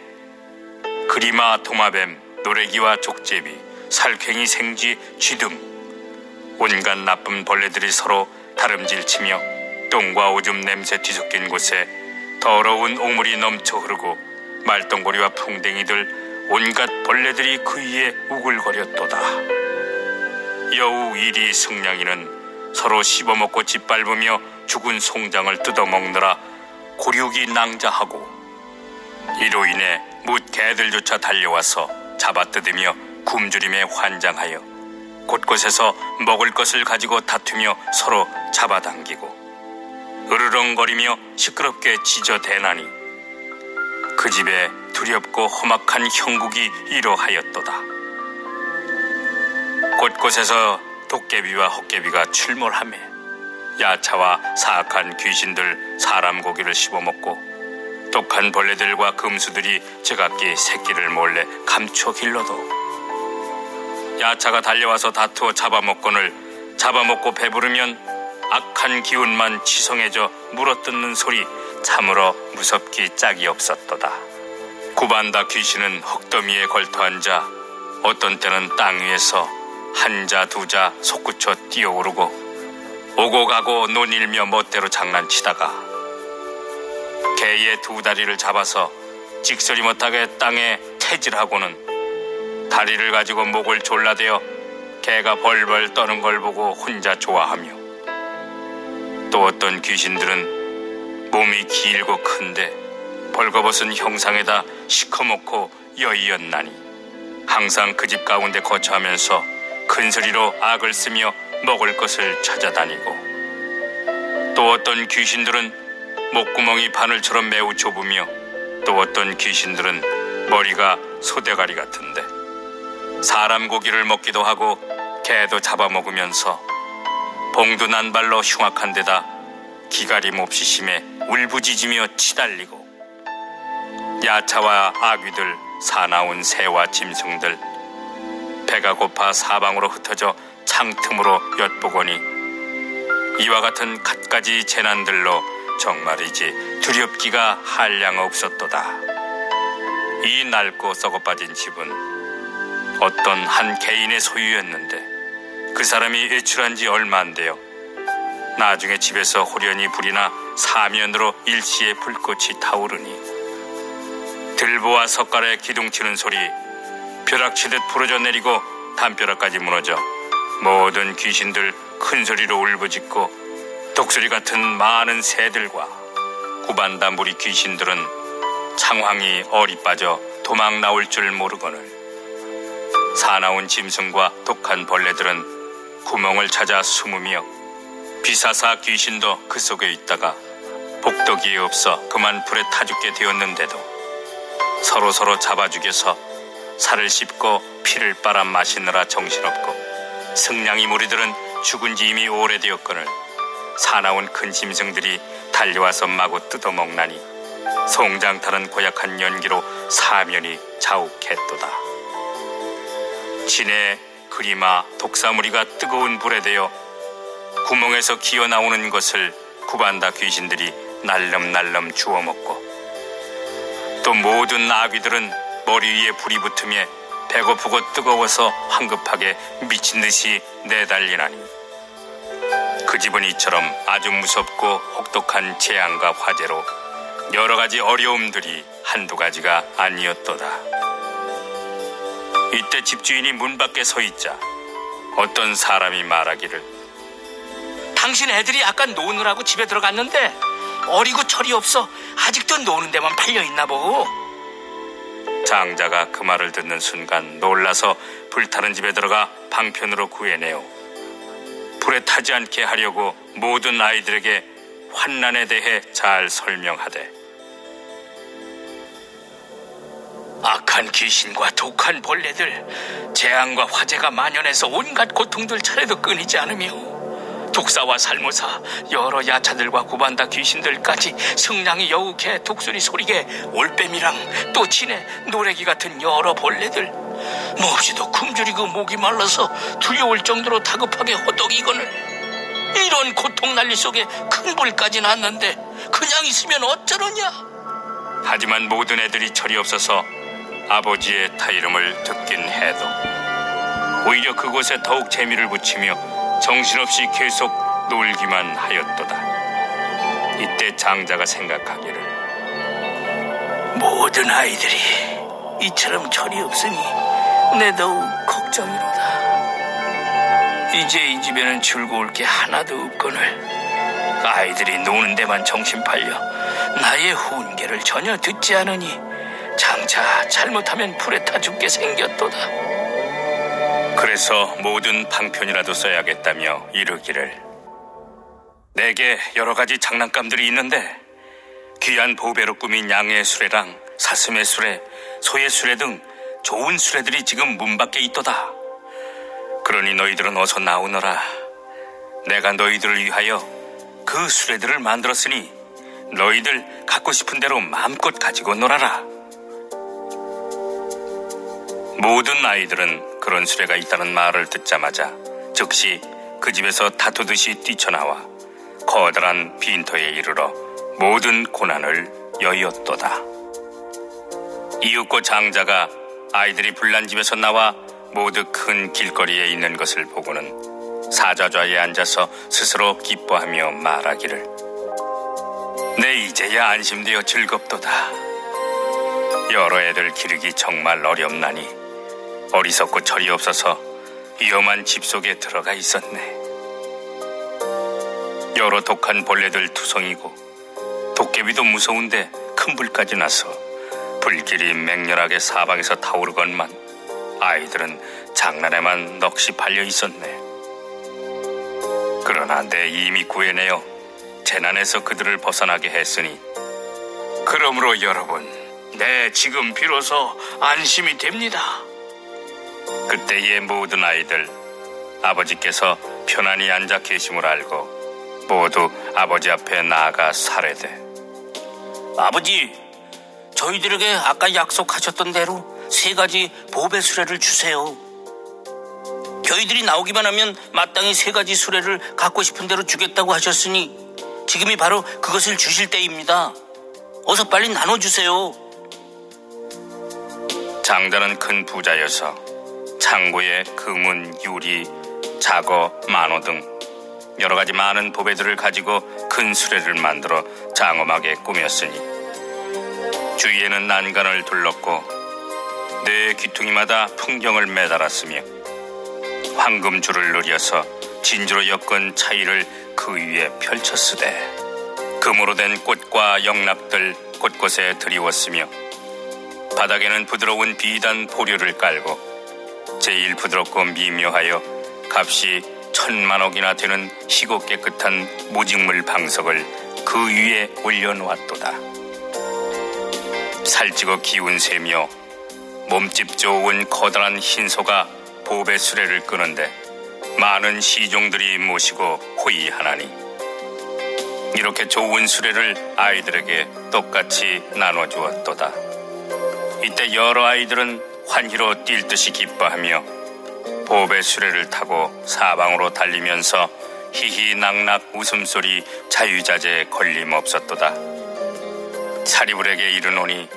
그리마, 도마뱀, 노래기와 족제비, 살쾡이, 생쥐, 쥐등 온갖 나쁜 벌레들이 서로 다름질치며 똥과 오줌 냄새 뒤섞인 곳에 더러운 오물이 넘쳐 흐르고 말똥고리와 풍뎅이들 온갖 벌레들이 그 위에 우글거렸도다. 여우, 이리, 승냥이는 서로 씹어먹고 짓밟으며 죽은 송장을 뜯어먹느라 고륙이 낭자하고 이로 인해 뭇 개들조차 달려와서 잡아뜯으며 굶주림에 환장하여 곳곳에서 먹을 것을 가지고 다투며 서로 잡아당기고 으르렁거리며 시끄럽게 짖어대나니 그 집에 두렵고 험악한 형국이 이러하였도다. 곳곳에서 도깨비와 헛개비가 출몰하며 야차와 사악한 귀신들 사람 고기를 씹어먹고 독한 벌레들과 금수들이 제각기 새끼를 몰래 감춰 길러도 야차가 달려와서 다투어 잡아먹거늘 잡아먹고 배부르면 악한 기운만 치성해져 물어뜯는 소리 참으로 무섭기 짝이 없었도다. 구반다 귀신은 흙더미에 걸터앉아 어떤 때는 땅 위에서 한자 두자 솟구쳐 뛰어오르고 오고 가고 논일며 멋대로 장난치다가 개의 두 다리를 잡아서 찍소리 못하게 땅에 태질하고는 다리를 가지고 목을 졸라대어 개가 벌벌 떠는 걸 보고 혼자 좋아하며 또 어떤 귀신들은 몸이 길고 큰데 벌거벗은 형상에다 시커멓고 여의었나니 항상 그 집 가운데 거처하면서 큰 소리로 악을 쓰며 먹을 것을 찾아다니고 또 어떤 귀신들은 목구멍이 바늘처럼 매우 좁으며 또 어떤 귀신들은 머리가 소대가리 같은데 사람 고기를 먹기도 하고 개도 잡아먹으면서 봉두난 발로 흉악한 데다 기가림 없이 심해 울부짖으며 치달리고 야차와 아귀들, 사나운 새와 짐승들 배가 고파 사방으로 흩어져 창틈으로 엿보거니 이와 같은 갖가지 재난들로 정말이지 두렵기가 한량 없었도다. 이 낡고 썩어빠진 집은 어떤 한 개인의 소유였는데 그 사람이 외출한 지 얼마 안 되어 나중에 집에서 호련히 불이 나 사면으로 일시에 불꽃이 타오르니 들보와 석가래 기둥치는 소리 벼락치듯 부러져 내리고 담벼락까지 무너져 모든 귀신들 큰 소리로 울부짖고 독수리 같은 많은 새들과 구반다 무리 귀신들은 창황이 얼이 빠져 도망 나올 줄 모르거늘 사나운 짐승과 독한 벌레들은 구멍을 찾아 숨으며 비사사 귀신도 그 속에 있다가 복덕이 없어 그만 불에 타 죽게 되었는데도 서로 잡아 죽여서 살을 씹고 피를 빨아 마시느라 정신없고 승냥이 무리들은 죽은 지 이미 오래되었거늘 사나운 큰 짐승들이 달려와서 마구 뜯어먹나니 송장타는 고약한 연기로 사면이 자욱했도다. 진해, 그리마, 독사무리가 뜨거운 불에 대어 구멍에서 기어나오는 것을 구반다 귀신들이 날름날름 주워먹고 또 모든 아귀들은 머리 위에 불이 붙으며 배고프고 뜨거워서 황급하게 미친듯이 내달리나니 그 집은 이처럼 아주 무섭고 혹독한 재앙과 화재로 여러 가지 어려움들이 한두 가지가 아니었도다. 이때 집주인이 문 밖에 서 있자 어떤 사람이 말하기를, 당신 애들이 아까 노느라고 집에 들어갔는데 어리고 철이 없어 아직도 노는 데만 팔려있나 보고. 장자가 그 말을 듣는 순간 놀라서 불타는 집에 들어가 방편으로 구해내어 불에 타지 않게 하려고 모든 아이들에게 환난에 대해 잘 설명하되, 악한 귀신과 독한 벌레들, 재앙과 화재가 만연해서 온갖 고통들 차례도 끊이지 않으며 독사와 살모사, 여러 야차들과 구반다 귀신들까지 성냥이 여우, 개, 독수리, 소리개, 올빼미랑 또 진해, 노래기 같은 여러 벌레들, 몹시도 굶주리고 목이 말라서 두려울 정도로 다급하게 호덕이거늘 이런 고통 난리 속에 큰 불까지 났는데 그냥 있으면 어쩌느냐. 하지만 모든 애들이 철이 없어서 아버지의 타이름을 듣긴 해도 오히려 그곳에 더욱 재미를 붙이며 정신없이 계속 놀기만 하였도다. 이때 장자가 생각하기를, 모든 아이들이 이처럼 철이 없으니 내 더욱 걱정이로다. 이제 이 집에는 즐거울 게 하나도 없거늘 아이들이 노는 데만 정신 팔려 나의 훈계를 전혀 듣지 않으니 장차 잘못하면 불에 타 죽게 생겼도다. 그래서 모든 방편이라도 써야겠다며 이르기를, 내게 여러 가지 장난감들이 있는데 귀한 보배로 꾸민 양의 수레랑 사슴의 수레, 소의 수레 등 좋은 수레들이 지금 문 밖에 있도다. 그러니 너희들은 어서 나오너라. 내가 너희들을 위하여 그 수레들을 만들었으니 너희들 갖고 싶은 대로 마음껏 가지고 놀아라. 모든 아이들은 그런 수레가 있다는 말을 듣자마자 즉시 그 집에서 다투듯이 뛰쳐나와 커다란 빈터에 이르러 모든 고난을 여의었도다. 이윽고 장자가 아이들이 불난 집에서 나와 모두 큰 길거리에 있는 것을 보고는 사좌좌에 앉아서 스스로 기뻐하며 말하기를, 내 이제야 안심되어 즐겁도다. 여러 애들 기르기 정말 어렵나니 어리석고 철이 없어서 위험한 집 속에 들어가 있었네. 여러 독한 벌레들 투성이고 도깨비도 무서운데 큰 불까지 나서 불길이 맹렬하게 사방에서 타오르건만 아이들은 장난에만 넋이 팔려 있었네. 그러나 내 이미 구해내어 재난에서 그들을 벗어나게 했으니 그러므로 여러분, 네 지금 비로소 안심이 됩니다. 그때의 모든 아이들, 아버지께서 편안히 앉아 계심을 알고 모두 아버지 앞에 나아가 사례되, 아버지, 저희들에게 아까 약속하셨던 대로 3가지 보배 수레를 주세요. 저희들이 나오기만 하면 마땅히 3가지 수레를 갖고 싶은 대로 주겠다고 하셨으니 지금이 바로 그것을 주실 때입니다. 어서 빨리 나눠주세요. 장자는 큰 부자여서 창고에 금은, 유리, 자거, 만호 등 여러 가지 많은 보배들을 가지고 큰 수레를 만들어 장엄하게 꾸몄으니 주위에는 난간을 둘렀고 네 귀퉁이마다 풍경을 매달았으며 황금줄을 누려서 진주로 엮은 차이를 그 위에 펼쳤으되 금으로 된 꽃과 영락들 곳곳에 드리웠으며 바닥에는 부드러운 비단 보류를 깔고 제일 부드럽고 미묘하여 값이 1000만억이나 되는 희고 깨끗한 무직물 방석을 그 위에 올려놓았도다. 살찌고 기운 세며 몸집 좋은 커다란 흰소가 보배 수레를 끄는데 많은 시종들이 모시고 호위하나니 이렇게 좋은 수레를 아이들에게 똑같이 나눠주었도다. 이때 여러 아이들은 환희로 뛸 듯이 기뻐하며 보배 수레를 타고 사방으로 달리면서 히히낙낙 웃음소리 자유자재 걸림없었도다. 사리불에게 이르노니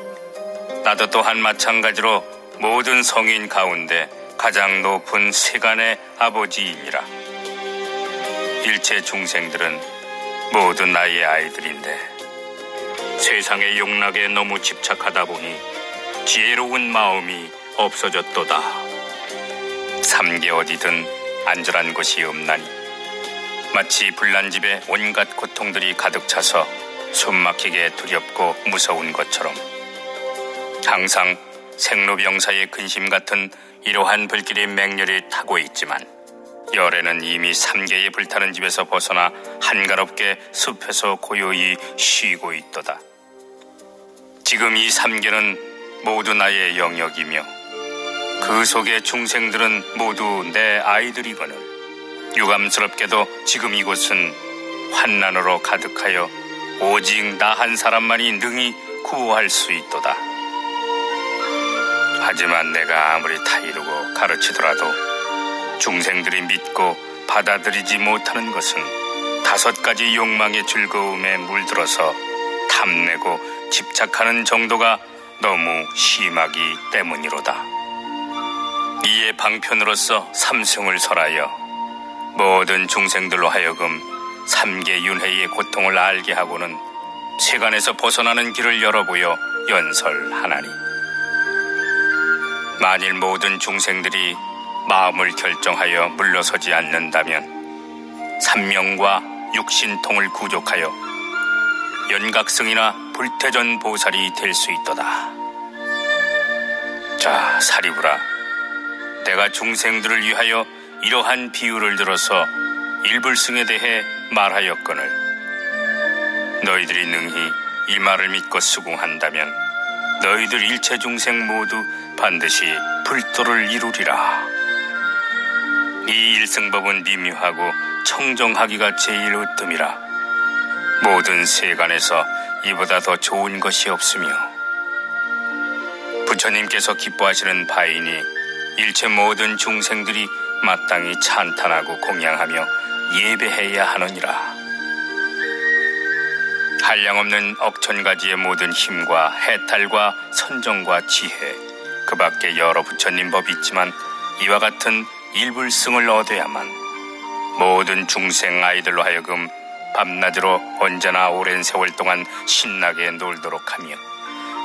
나도 또한 마찬가지로 모든 성인 가운데 가장 높은 세간의 아버지이니라. 일체 중생들은 모두 나의 아이들인데 세상의 욕락에 너무 집착하다 보니 지혜로운 마음이 없어졌도다. 삼계 어디든 안전한 곳이 없나니 마치 불난 집에 온갖 고통들이 가득 차서 숨막히게 두렵고 무서운 것처럼 항상 생로병사의 근심 같은 이러한 불길이 맹렬히 타고 있지만 열애는 이미 삼계에 불타는 집에서 벗어나 한가롭게 숲에서 고요히 쉬고 있도다. 지금 이 삼계는 모두 나의 영역이며 그 속의 중생들은 모두 내 아이들이거늘 유감스럽게도 지금 이곳은 환난으로 가득하여 오직 나 한 사람만이 능히 구호할 수 있도다. 하지만 내가 아무리 타이르고 가르치더라도 중생들이 믿고 받아들이지 못하는 것은 5가지 욕망의 즐거움에 물들어서 탐내고 집착하는 정도가 너무 심하기 때문이로다. 이에 방편으로서 삼승을 설하여 모든 중생들로 하여금 삼계윤회의 고통을 알게 하고는 세간에서 벗어나는 길을 열어보여 연설하나니 만일 모든 중생들이 마음을 결정하여 물러서지 않는다면 삼명과 육신통을 구족하여 연각승이나 불태전 보살이 될 수 있도다. 자, 사리부라, 내가 중생들을 위하여 이러한 비유를 들어서 일불승에 대해 말하였거늘 너희들이 능히 이 말을 믿고 수긍한다면 너희들 일체 중생 모두 반드시 불도를 이루리라. 이 일승법은 미묘하고 청정하기가 제일 으뜸이라. 모든 세간에서 이보다 더 좋은 것이 없으며 부처님께서 기뻐하시는 바이니 일체 모든 중생들이 마땅히 찬탄하고 공양하며 예배해야 하느니라. 한량없는 억천가지의 모든 힘과 해탈과 선정과 지혜, 그 밖에 여러 부처님 법이 있지만 이와 같은 일불승을 얻어야만 모든 중생 아이들로 하여금 밤낮으로 언제나 오랜 세월 동안 신나게 놀도록 하며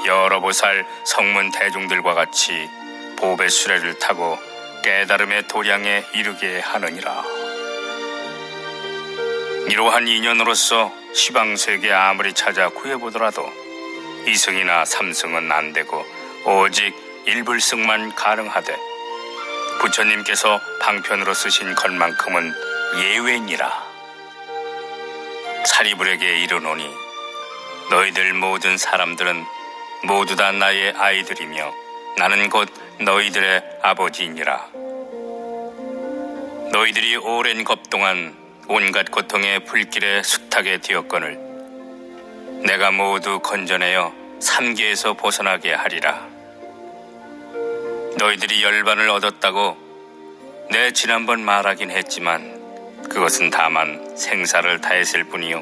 여러 보살 성문 대중들과 같이 보배 수레를 타고 깨달음의 도량에 이르게 하느니라. 이러한 인연으로서 시방세계 아무리 찾아 구해보더라도 이승이나 삼승은 안 되고 오직 일불승만 가능하되 부처님께서 방편으로 쓰신 것만큼은 예외니라. 사리불에게 이르노니 너희들 모든 사람들은 모두 다 나의 아이들이며 나는 곧 너희들의 아버지이니라. 너희들이 오랜 겁 동안 온갖 고통의 불길에 숱하게 되었거늘 내가 모두 건져내어 삼계에서 벗어나게 하리라. 너희들이 열반을 얻었다고 내 지난번 말하긴 했지만 그것은 다만 생사를 다했을 뿐이요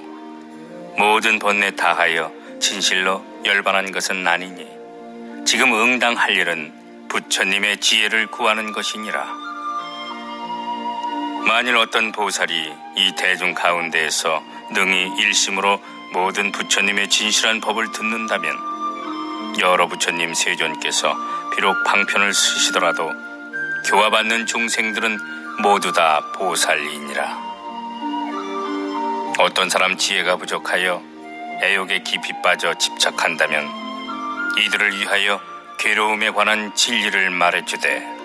모든 번뇌 다하여 진실로 열반한 것은 아니니 지금 응당할 일은 부처님의 지혜를 구하는 것이니라. 만일 어떤 보살이 이 대중 가운데에서 능히 일심으로 모든 부처님의 진실한 법을 듣는다면 여러 부처님 세존께서 비록 방편을 쓰시더라도 교화받는 중생들은 모두 다 보살이니라. 어떤 사람 지혜가 부족하여 애욕에 깊이 빠져 집착한다면 이들을 위하여 괴로움에 관한 진리를 말해주되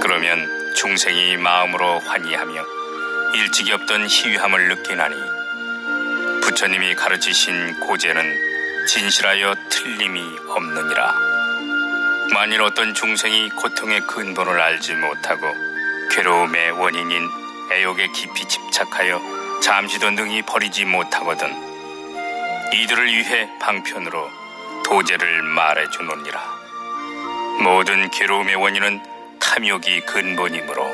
그러면 중생이 마음으로 환희하며 일찍이 없던 희귀함을 느끼나니 부처님이 가르치신 고제는 진실하여 틀림이 없느니라. 만일 어떤 중생이 고통의 근본을 알지 못하고 괴로움의 원인인 애욕에 깊이 집착하여 잠시도 능히 버리지 못하거든 이들을 위해 방편으로 도제를 말해주노니라. 모든 괴로움의 원인은 탐욕이 근본이므로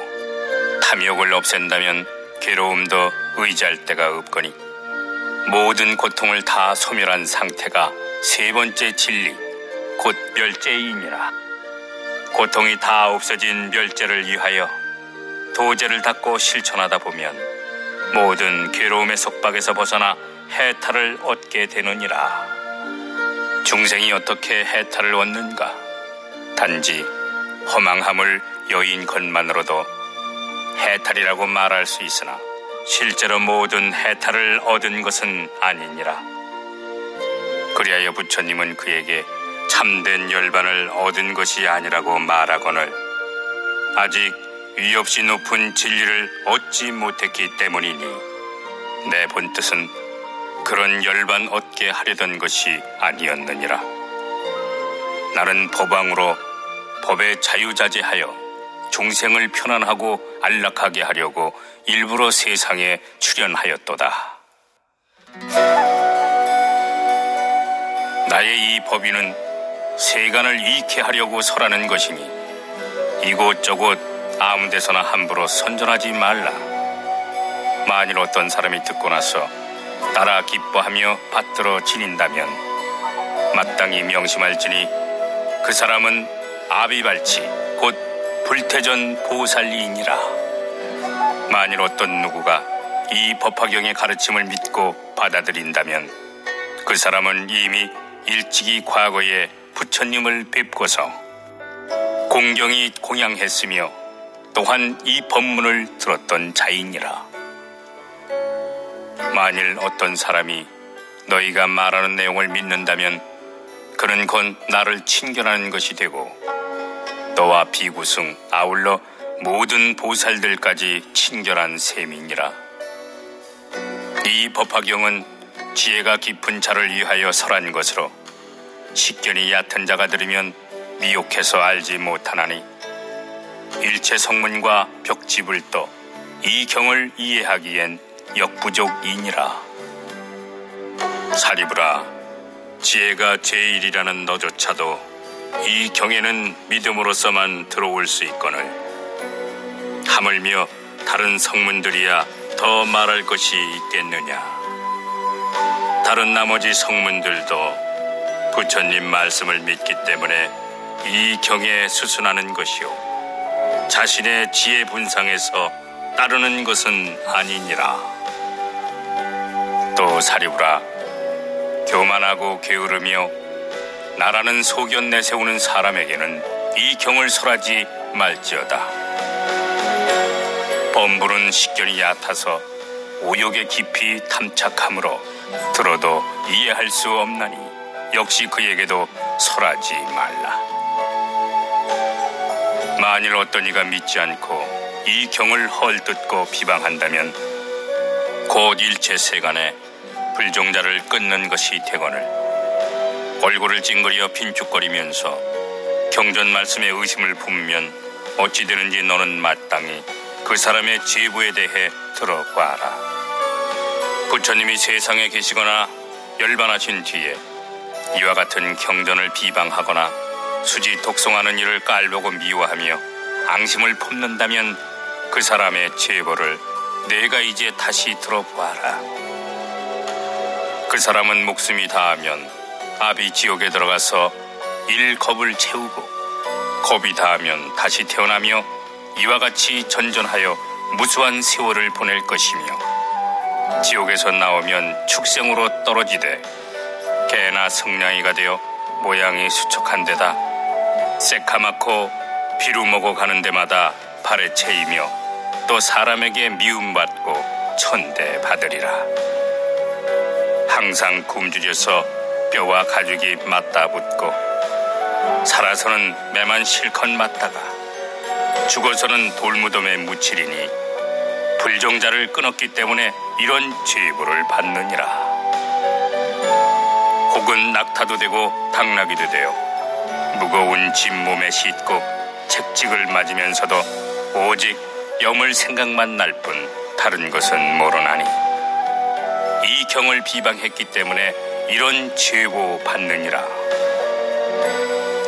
탐욕을 없앤다면 괴로움도 의지할 데가 없거니 모든 고통을 다 소멸한 상태가 세 번째 진리 곧 멸제이니라. 고통이 다 없어진 멸제를 위하여 도제를 닦고 실천하다 보면 모든 괴로움의 속박에서 벗어나 해탈을 얻게 되느니라. 중생이 어떻게 해탈을 얻는가? 단지 허망함을 여인 것만으로도 해탈이라고 말할 수 있으나 실제로 모든 해탈을 얻은 것은 아니니라. 그리하여 부처님은 그에게 참된 열반을 얻은 것이 아니라고 말하거늘 아직 위없이 높은 진리를 얻지 못했기 때문이니 내 본뜻은 그런 열반 얻게 하려던 것이 아니었느니라. 나는 법왕으로 법에 자유자재하여 중생을 편안하고 안락하게 하려고 일부러 세상에 출현하였도다. 나의 이 법인은 세간을 잃게 하려고 설하는 것이니 이곳저곳 아무 데서나 함부로 선전하지 말라. 만일 어떤 사람이 듣고 나서 따라 기뻐하며 받들어 지닌다면 마땅히 명심할지니 그 사람은 아비발치 곧 불태전 보살이니라. 만일 어떤 누구가 이 법화경의 가르침을 믿고 받아들인다면 그 사람은 이미 일찍이 과거에 부처님을 뵙고서 공경이 공양했으며 또한 이 법문을 들었던 자이니라. 만일 어떤 사람이 너희가 말하는 내용을 믿는다면 그는 곧 나를 친견하는 것이 되고 너와 비구승 아울러 모든 보살들까지 친견한 셈이니라. 이 법화경은 지혜가 깊은 자를 위하여 설한 것으로 식견이 얕은 자가 들으면 미혹해서 알지 못하나니 일체 성문과 벽지불도 이 경을 이해하기엔 역부족이니라. 사리부라, 지혜가 제일이라는 너조차도 이 경에는 믿음으로서만 들어올 수 있거늘 하물며 다른 성문들이야 더 말할 것이 있겠느냐. 다른 나머지 성문들도 부처님 말씀을 믿기 때문에 이 경에 수순하는 것이요 자신의 지혜 분상에서 따르는 것은 아니니라. 또 사리부라, 교만하고 게으르며 나라는 소견 내세우는 사람에게는 이 경을 설하지 말지어다. 범불은 식견이 얕아서 오욕에 깊이 탐착하므로 들어도 이해할 수 없나니 역시 그에게도 설하지 말라. 만일 어떤 이가 믿지 않고 이 경을 헐뜯고 비방한다면 곧 일체 세간에 불종자를 끊는 것이 되거늘 얼굴을 찡그려 빈죽거리면서 경전 말씀에 의심을 품으면 어찌 되는지 너는 마땅히 그 사람의 제보에 대해 들어봐라. 부처님이 세상에 계시거나 열반하신 뒤에 이와 같은 경전을 비방하거나 수지 독송하는 일을 깔보고 미워하며 앙심을 품는다면 그 사람의 제보를 내가 이제 다시 들어보아라. 그 사람은 목숨이 닿으면 아비 지옥에 들어가서 일겁을 채우고 겁이 닿으면 다시 태어나며 이와 같이 전전하여 무수한 세월을 보낼 것이며 지옥에서 나오면 축생으로 떨어지되 개나 성냥이가 되어 모양이 수척한 데다 새카맣고 비루 먹어 가는 데마다 발에 채이며 또 사람에게 미움받고 천대받으리라. 항상 굶주려서 뼈와 가죽이 맞다붙고 살아서는 매만 실컷 맞다가 죽어서는 돌무덤에 묻히리니 불종자를 끊었기 때문에 이런 제보를 받느니라. 혹은 낙타도 되고 당나귀도 되어 무거운 짐 몸에 싣고 책직을 맞으면서도 오직 염을 생각만 날 뿐 다른 것은 모르나니 이 경을 비방했기 때문에 이런 제보 받느니라.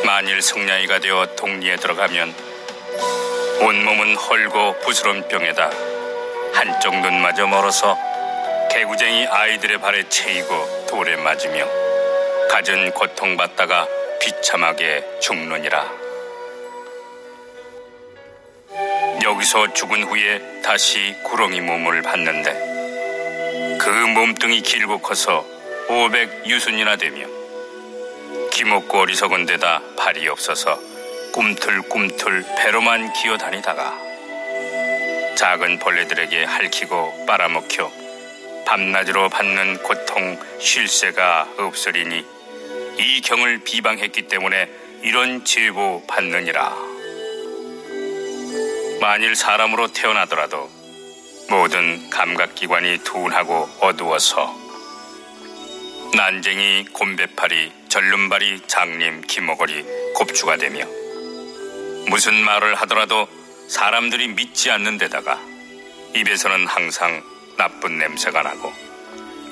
만일 성냥이가 되어 독리에 들어가면 온몸은 헐고 부스런 병에다 한쪽 눈마저 멀어서 개구쟁이 아이들의 발에 채이고 돌에 맞으며 갖은 고통받다가 비참하게 죽느니라. 여기서 죽은 후에 다시 구렁이 몸을 받는데 그 몸뚱이 길고 커서 500유순이나 되며 기먹고 어리석은 데다 발이 없어서 꿈틀꿈틀 배로만 기어다니다가 작은 벌레들에게 핥히고 빨아먹혀 밤낮으로 받는 고통 쉴 새가 없으리니 이 경을 비방했기 때문에 이런 제보 받느니라. 만일 사람으로 태어나더라도 모든 감각기관이 둔하고 어두워서 난쟁이, 곰배파리, 절름발이, 장님, 기머거리, 곱추가 되며 무슨 말을 하더라도 사람들이 믿지 않는 데다가 입에서는 항상 나쁜 냄새가 나고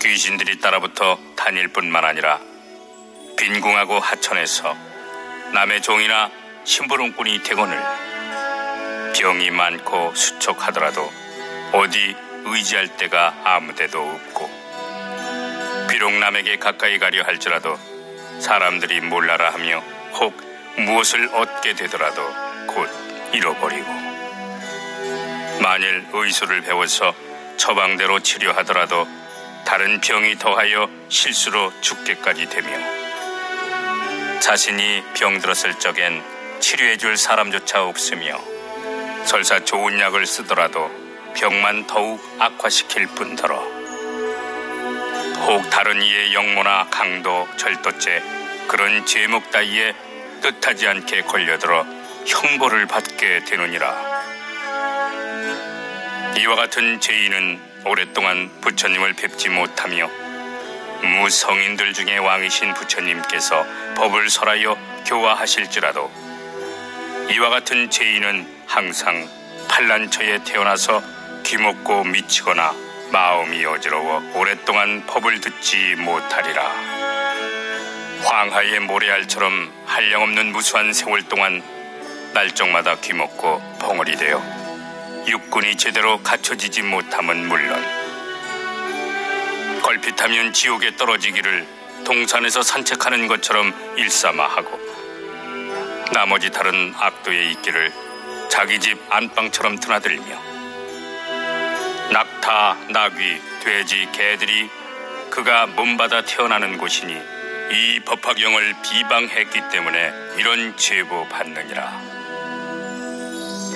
귀신들이 따라붙어 다닐 뿐만 아니라 빈궁하고 하천에서 남의 종이나 심부름꾼이 되거늘 병이 많고 수척하더라도 어디 의지할 데가 아무데도 없고 비록 남에게 가까이 가려 할지라도 사람들이 몰라라 하며 혹 무엇을 얻게 되더라도 곧 잃어버리고 만일 의술을 배워서 처방대로 치료하더라도 다른 병이 더하여 실수로 죽게까지 되며 자신이 병들었을 적엔 치료해줄 사람조차 없으며 설사 좋은 약을 쓰더라도 병만 더욱 악화시킬 뿐더러 혹 다른 이의 영모나 강도, 절도죄 그런 제목 따위에 뜻하지 않게 걸려들어 형벌을 받게 되느니라. 이와 같은 죄인은 오랫동안 부처님을 뵙지 못하며 무성인들 중에 왕이신 부처님께서 법을 설하여 교화하실지라도 이와 같은 죄인은 항상 판란처에 태어나서 귀먹고 미치거나 마음이 어지러워 오랫동안 법을 듣지 못하리라. 황하의 모래알처럼 한량없는 무수한 세월 동안 날적마다 귀먹고 벙어리 되어 육군이 제대로 갖춰지지 못함은 물론 걸핏하면 지옥에 떨어지기를 동산에서 산책하는 것처럼 일삼아하고 나머지 다른 악도에 있기를 자기 집 안방처럼 드나들며 낙타, 나귀, 돼지, 개들이 그가 몸받아 태어나는 곳이니 이 법화경을 비방했기 때문에 이런 제보 받느니라.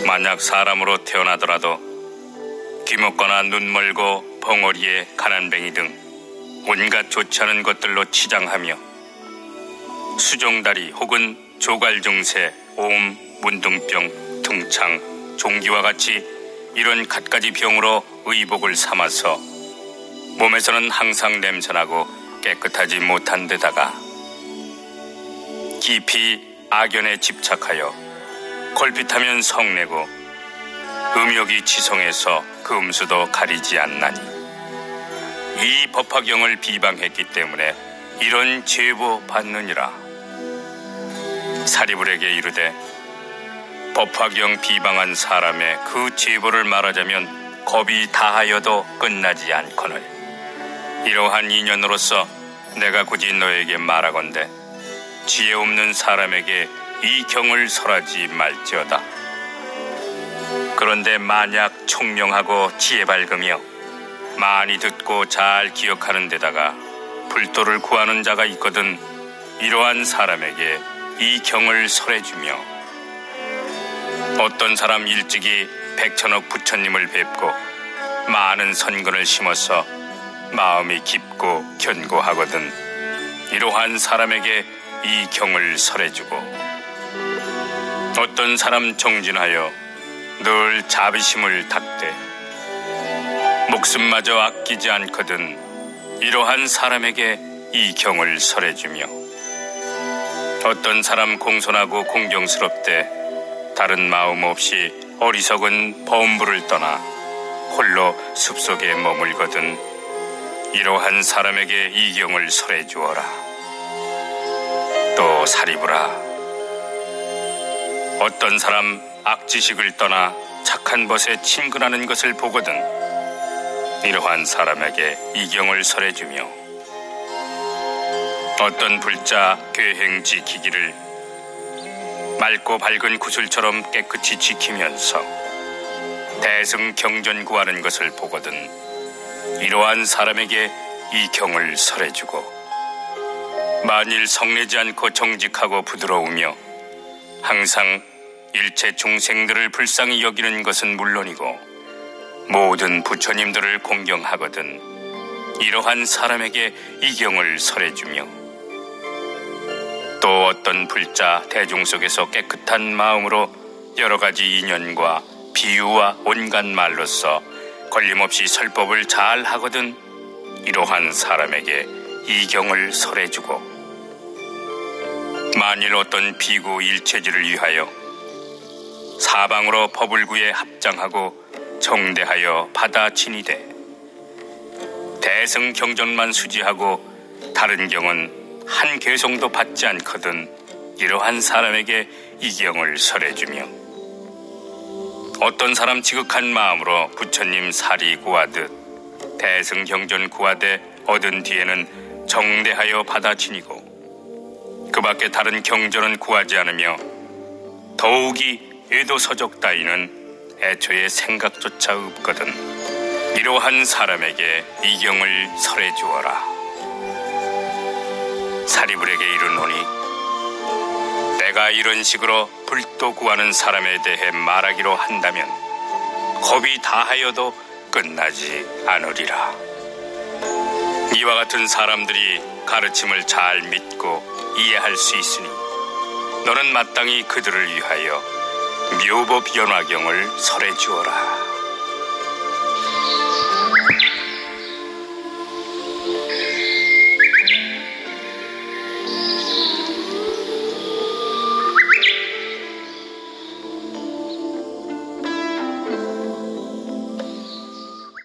만약 사람으로 태어나더라도 귀먹거나 눈 멀고 벙어리에 가난뱅이 등 온갖 좋지 않은 것들로 치장하며 수종다리 혹은 조갈증세, 옴, 문둥병, 등창, 종기와 같이 이런 갖가지 병으로 의복을 삼아서 몸에서는 항상 냄새나고 깨끗하지 못한 데다가 깊이 악연에 집착하여 걸핏하면 성내고 음욕이 지성해서 금수도 가리지 않나니 이 법화경을 비방했기 때문에 이런 제보 받느니라. 사리불에게 이르되 법화경 비방한 사람의 그 제보를 말하자면 겁이 다하여도 끝나지 않거늘 이러한 인연으로서 내가 굳이 너에게 말하건대 지혜 없는 사람에게 이 경을 설하지 말지어다. 그런데 만약 총명하고 지혜 밝으며 많이 듣고 잘 기억하는 데다가 불도를 구하는 자가 있거든 이러한 사람에게 이 경을 설해주며 어떤 사람 일찍이 백천억 부처님을 뵙고 많은 선근을 심어서 마음이 깊고 견고하거든 이러한 사람에게 이 경을 설해주고 어떤 사람 정진하여 늘 자비심을 닦되 목숨마저 아끼지 않거든 이러한 사람에게 이 경을 설해주며 어떤 사람 공손하고 공경스럽되 다른 마음 없이 어리석은 범부를 떠나 홀로 숲속에 머물거든 이러한 사람에게 이 경을 설해 주어라. 또 사리부라 어떤 사람 악지식을 떠나 착한 벗에 친근하는 것을 보거든 이러한 사람에게 이 경을 설해 주며 어떤 불자 계행 지키기를 맑고 밝은 구슬처럼 깨끗이 지키면서 대승 경전 구하는 것을 보거든 이러한 사람에게 이 경을 설해주고 만일 성내지 않고 정직하고 부드러우며 항상 일체 중생들을 불쌍히 여기는 것은 물론이고 모든 부처님들을 공경하거든 이러한 사람에게 이경을 설해주며 또 어떤 불자 대중 속에서 깨끗한 마음으로 여러 가지 인연과 비유와 온갖 말로써 걸림없이 설법을 잘 하거든 이러한 사람에게 이경을 설해주고 만일 어떤 비구 일체지를 위하여 사방으로 법을 구해 합장하고 정대하여 받아 지니되 대승 경전만 수지하고 다른 경은 한 개송도 받지 않거든 이러한 사람에게 이경을 설해주며 어떤 사람 지극한 마음으로 부처님 사리 구하듯 대승 경전 구하되 얻은 뒤에는 정대하여 받아 지니고 그 밖에 다른 경전은 구하지 않으며 더욱이 외도서적 따위는 애초에 생각조차 없거든 이러한 사람에게 이경을 설해주어라. 사리불에게 이르노니 내가 이런 식으로 불도 구하는 사람에 대해 말하기로 한다면 겁이 다하여도 끝나지 않으리라. 이와 같은 사람들이 가르침을 잘 믿고 이해할 수 있으니 너는 마땅히 그들을 위하여 묘법 연화경을 설해주어라.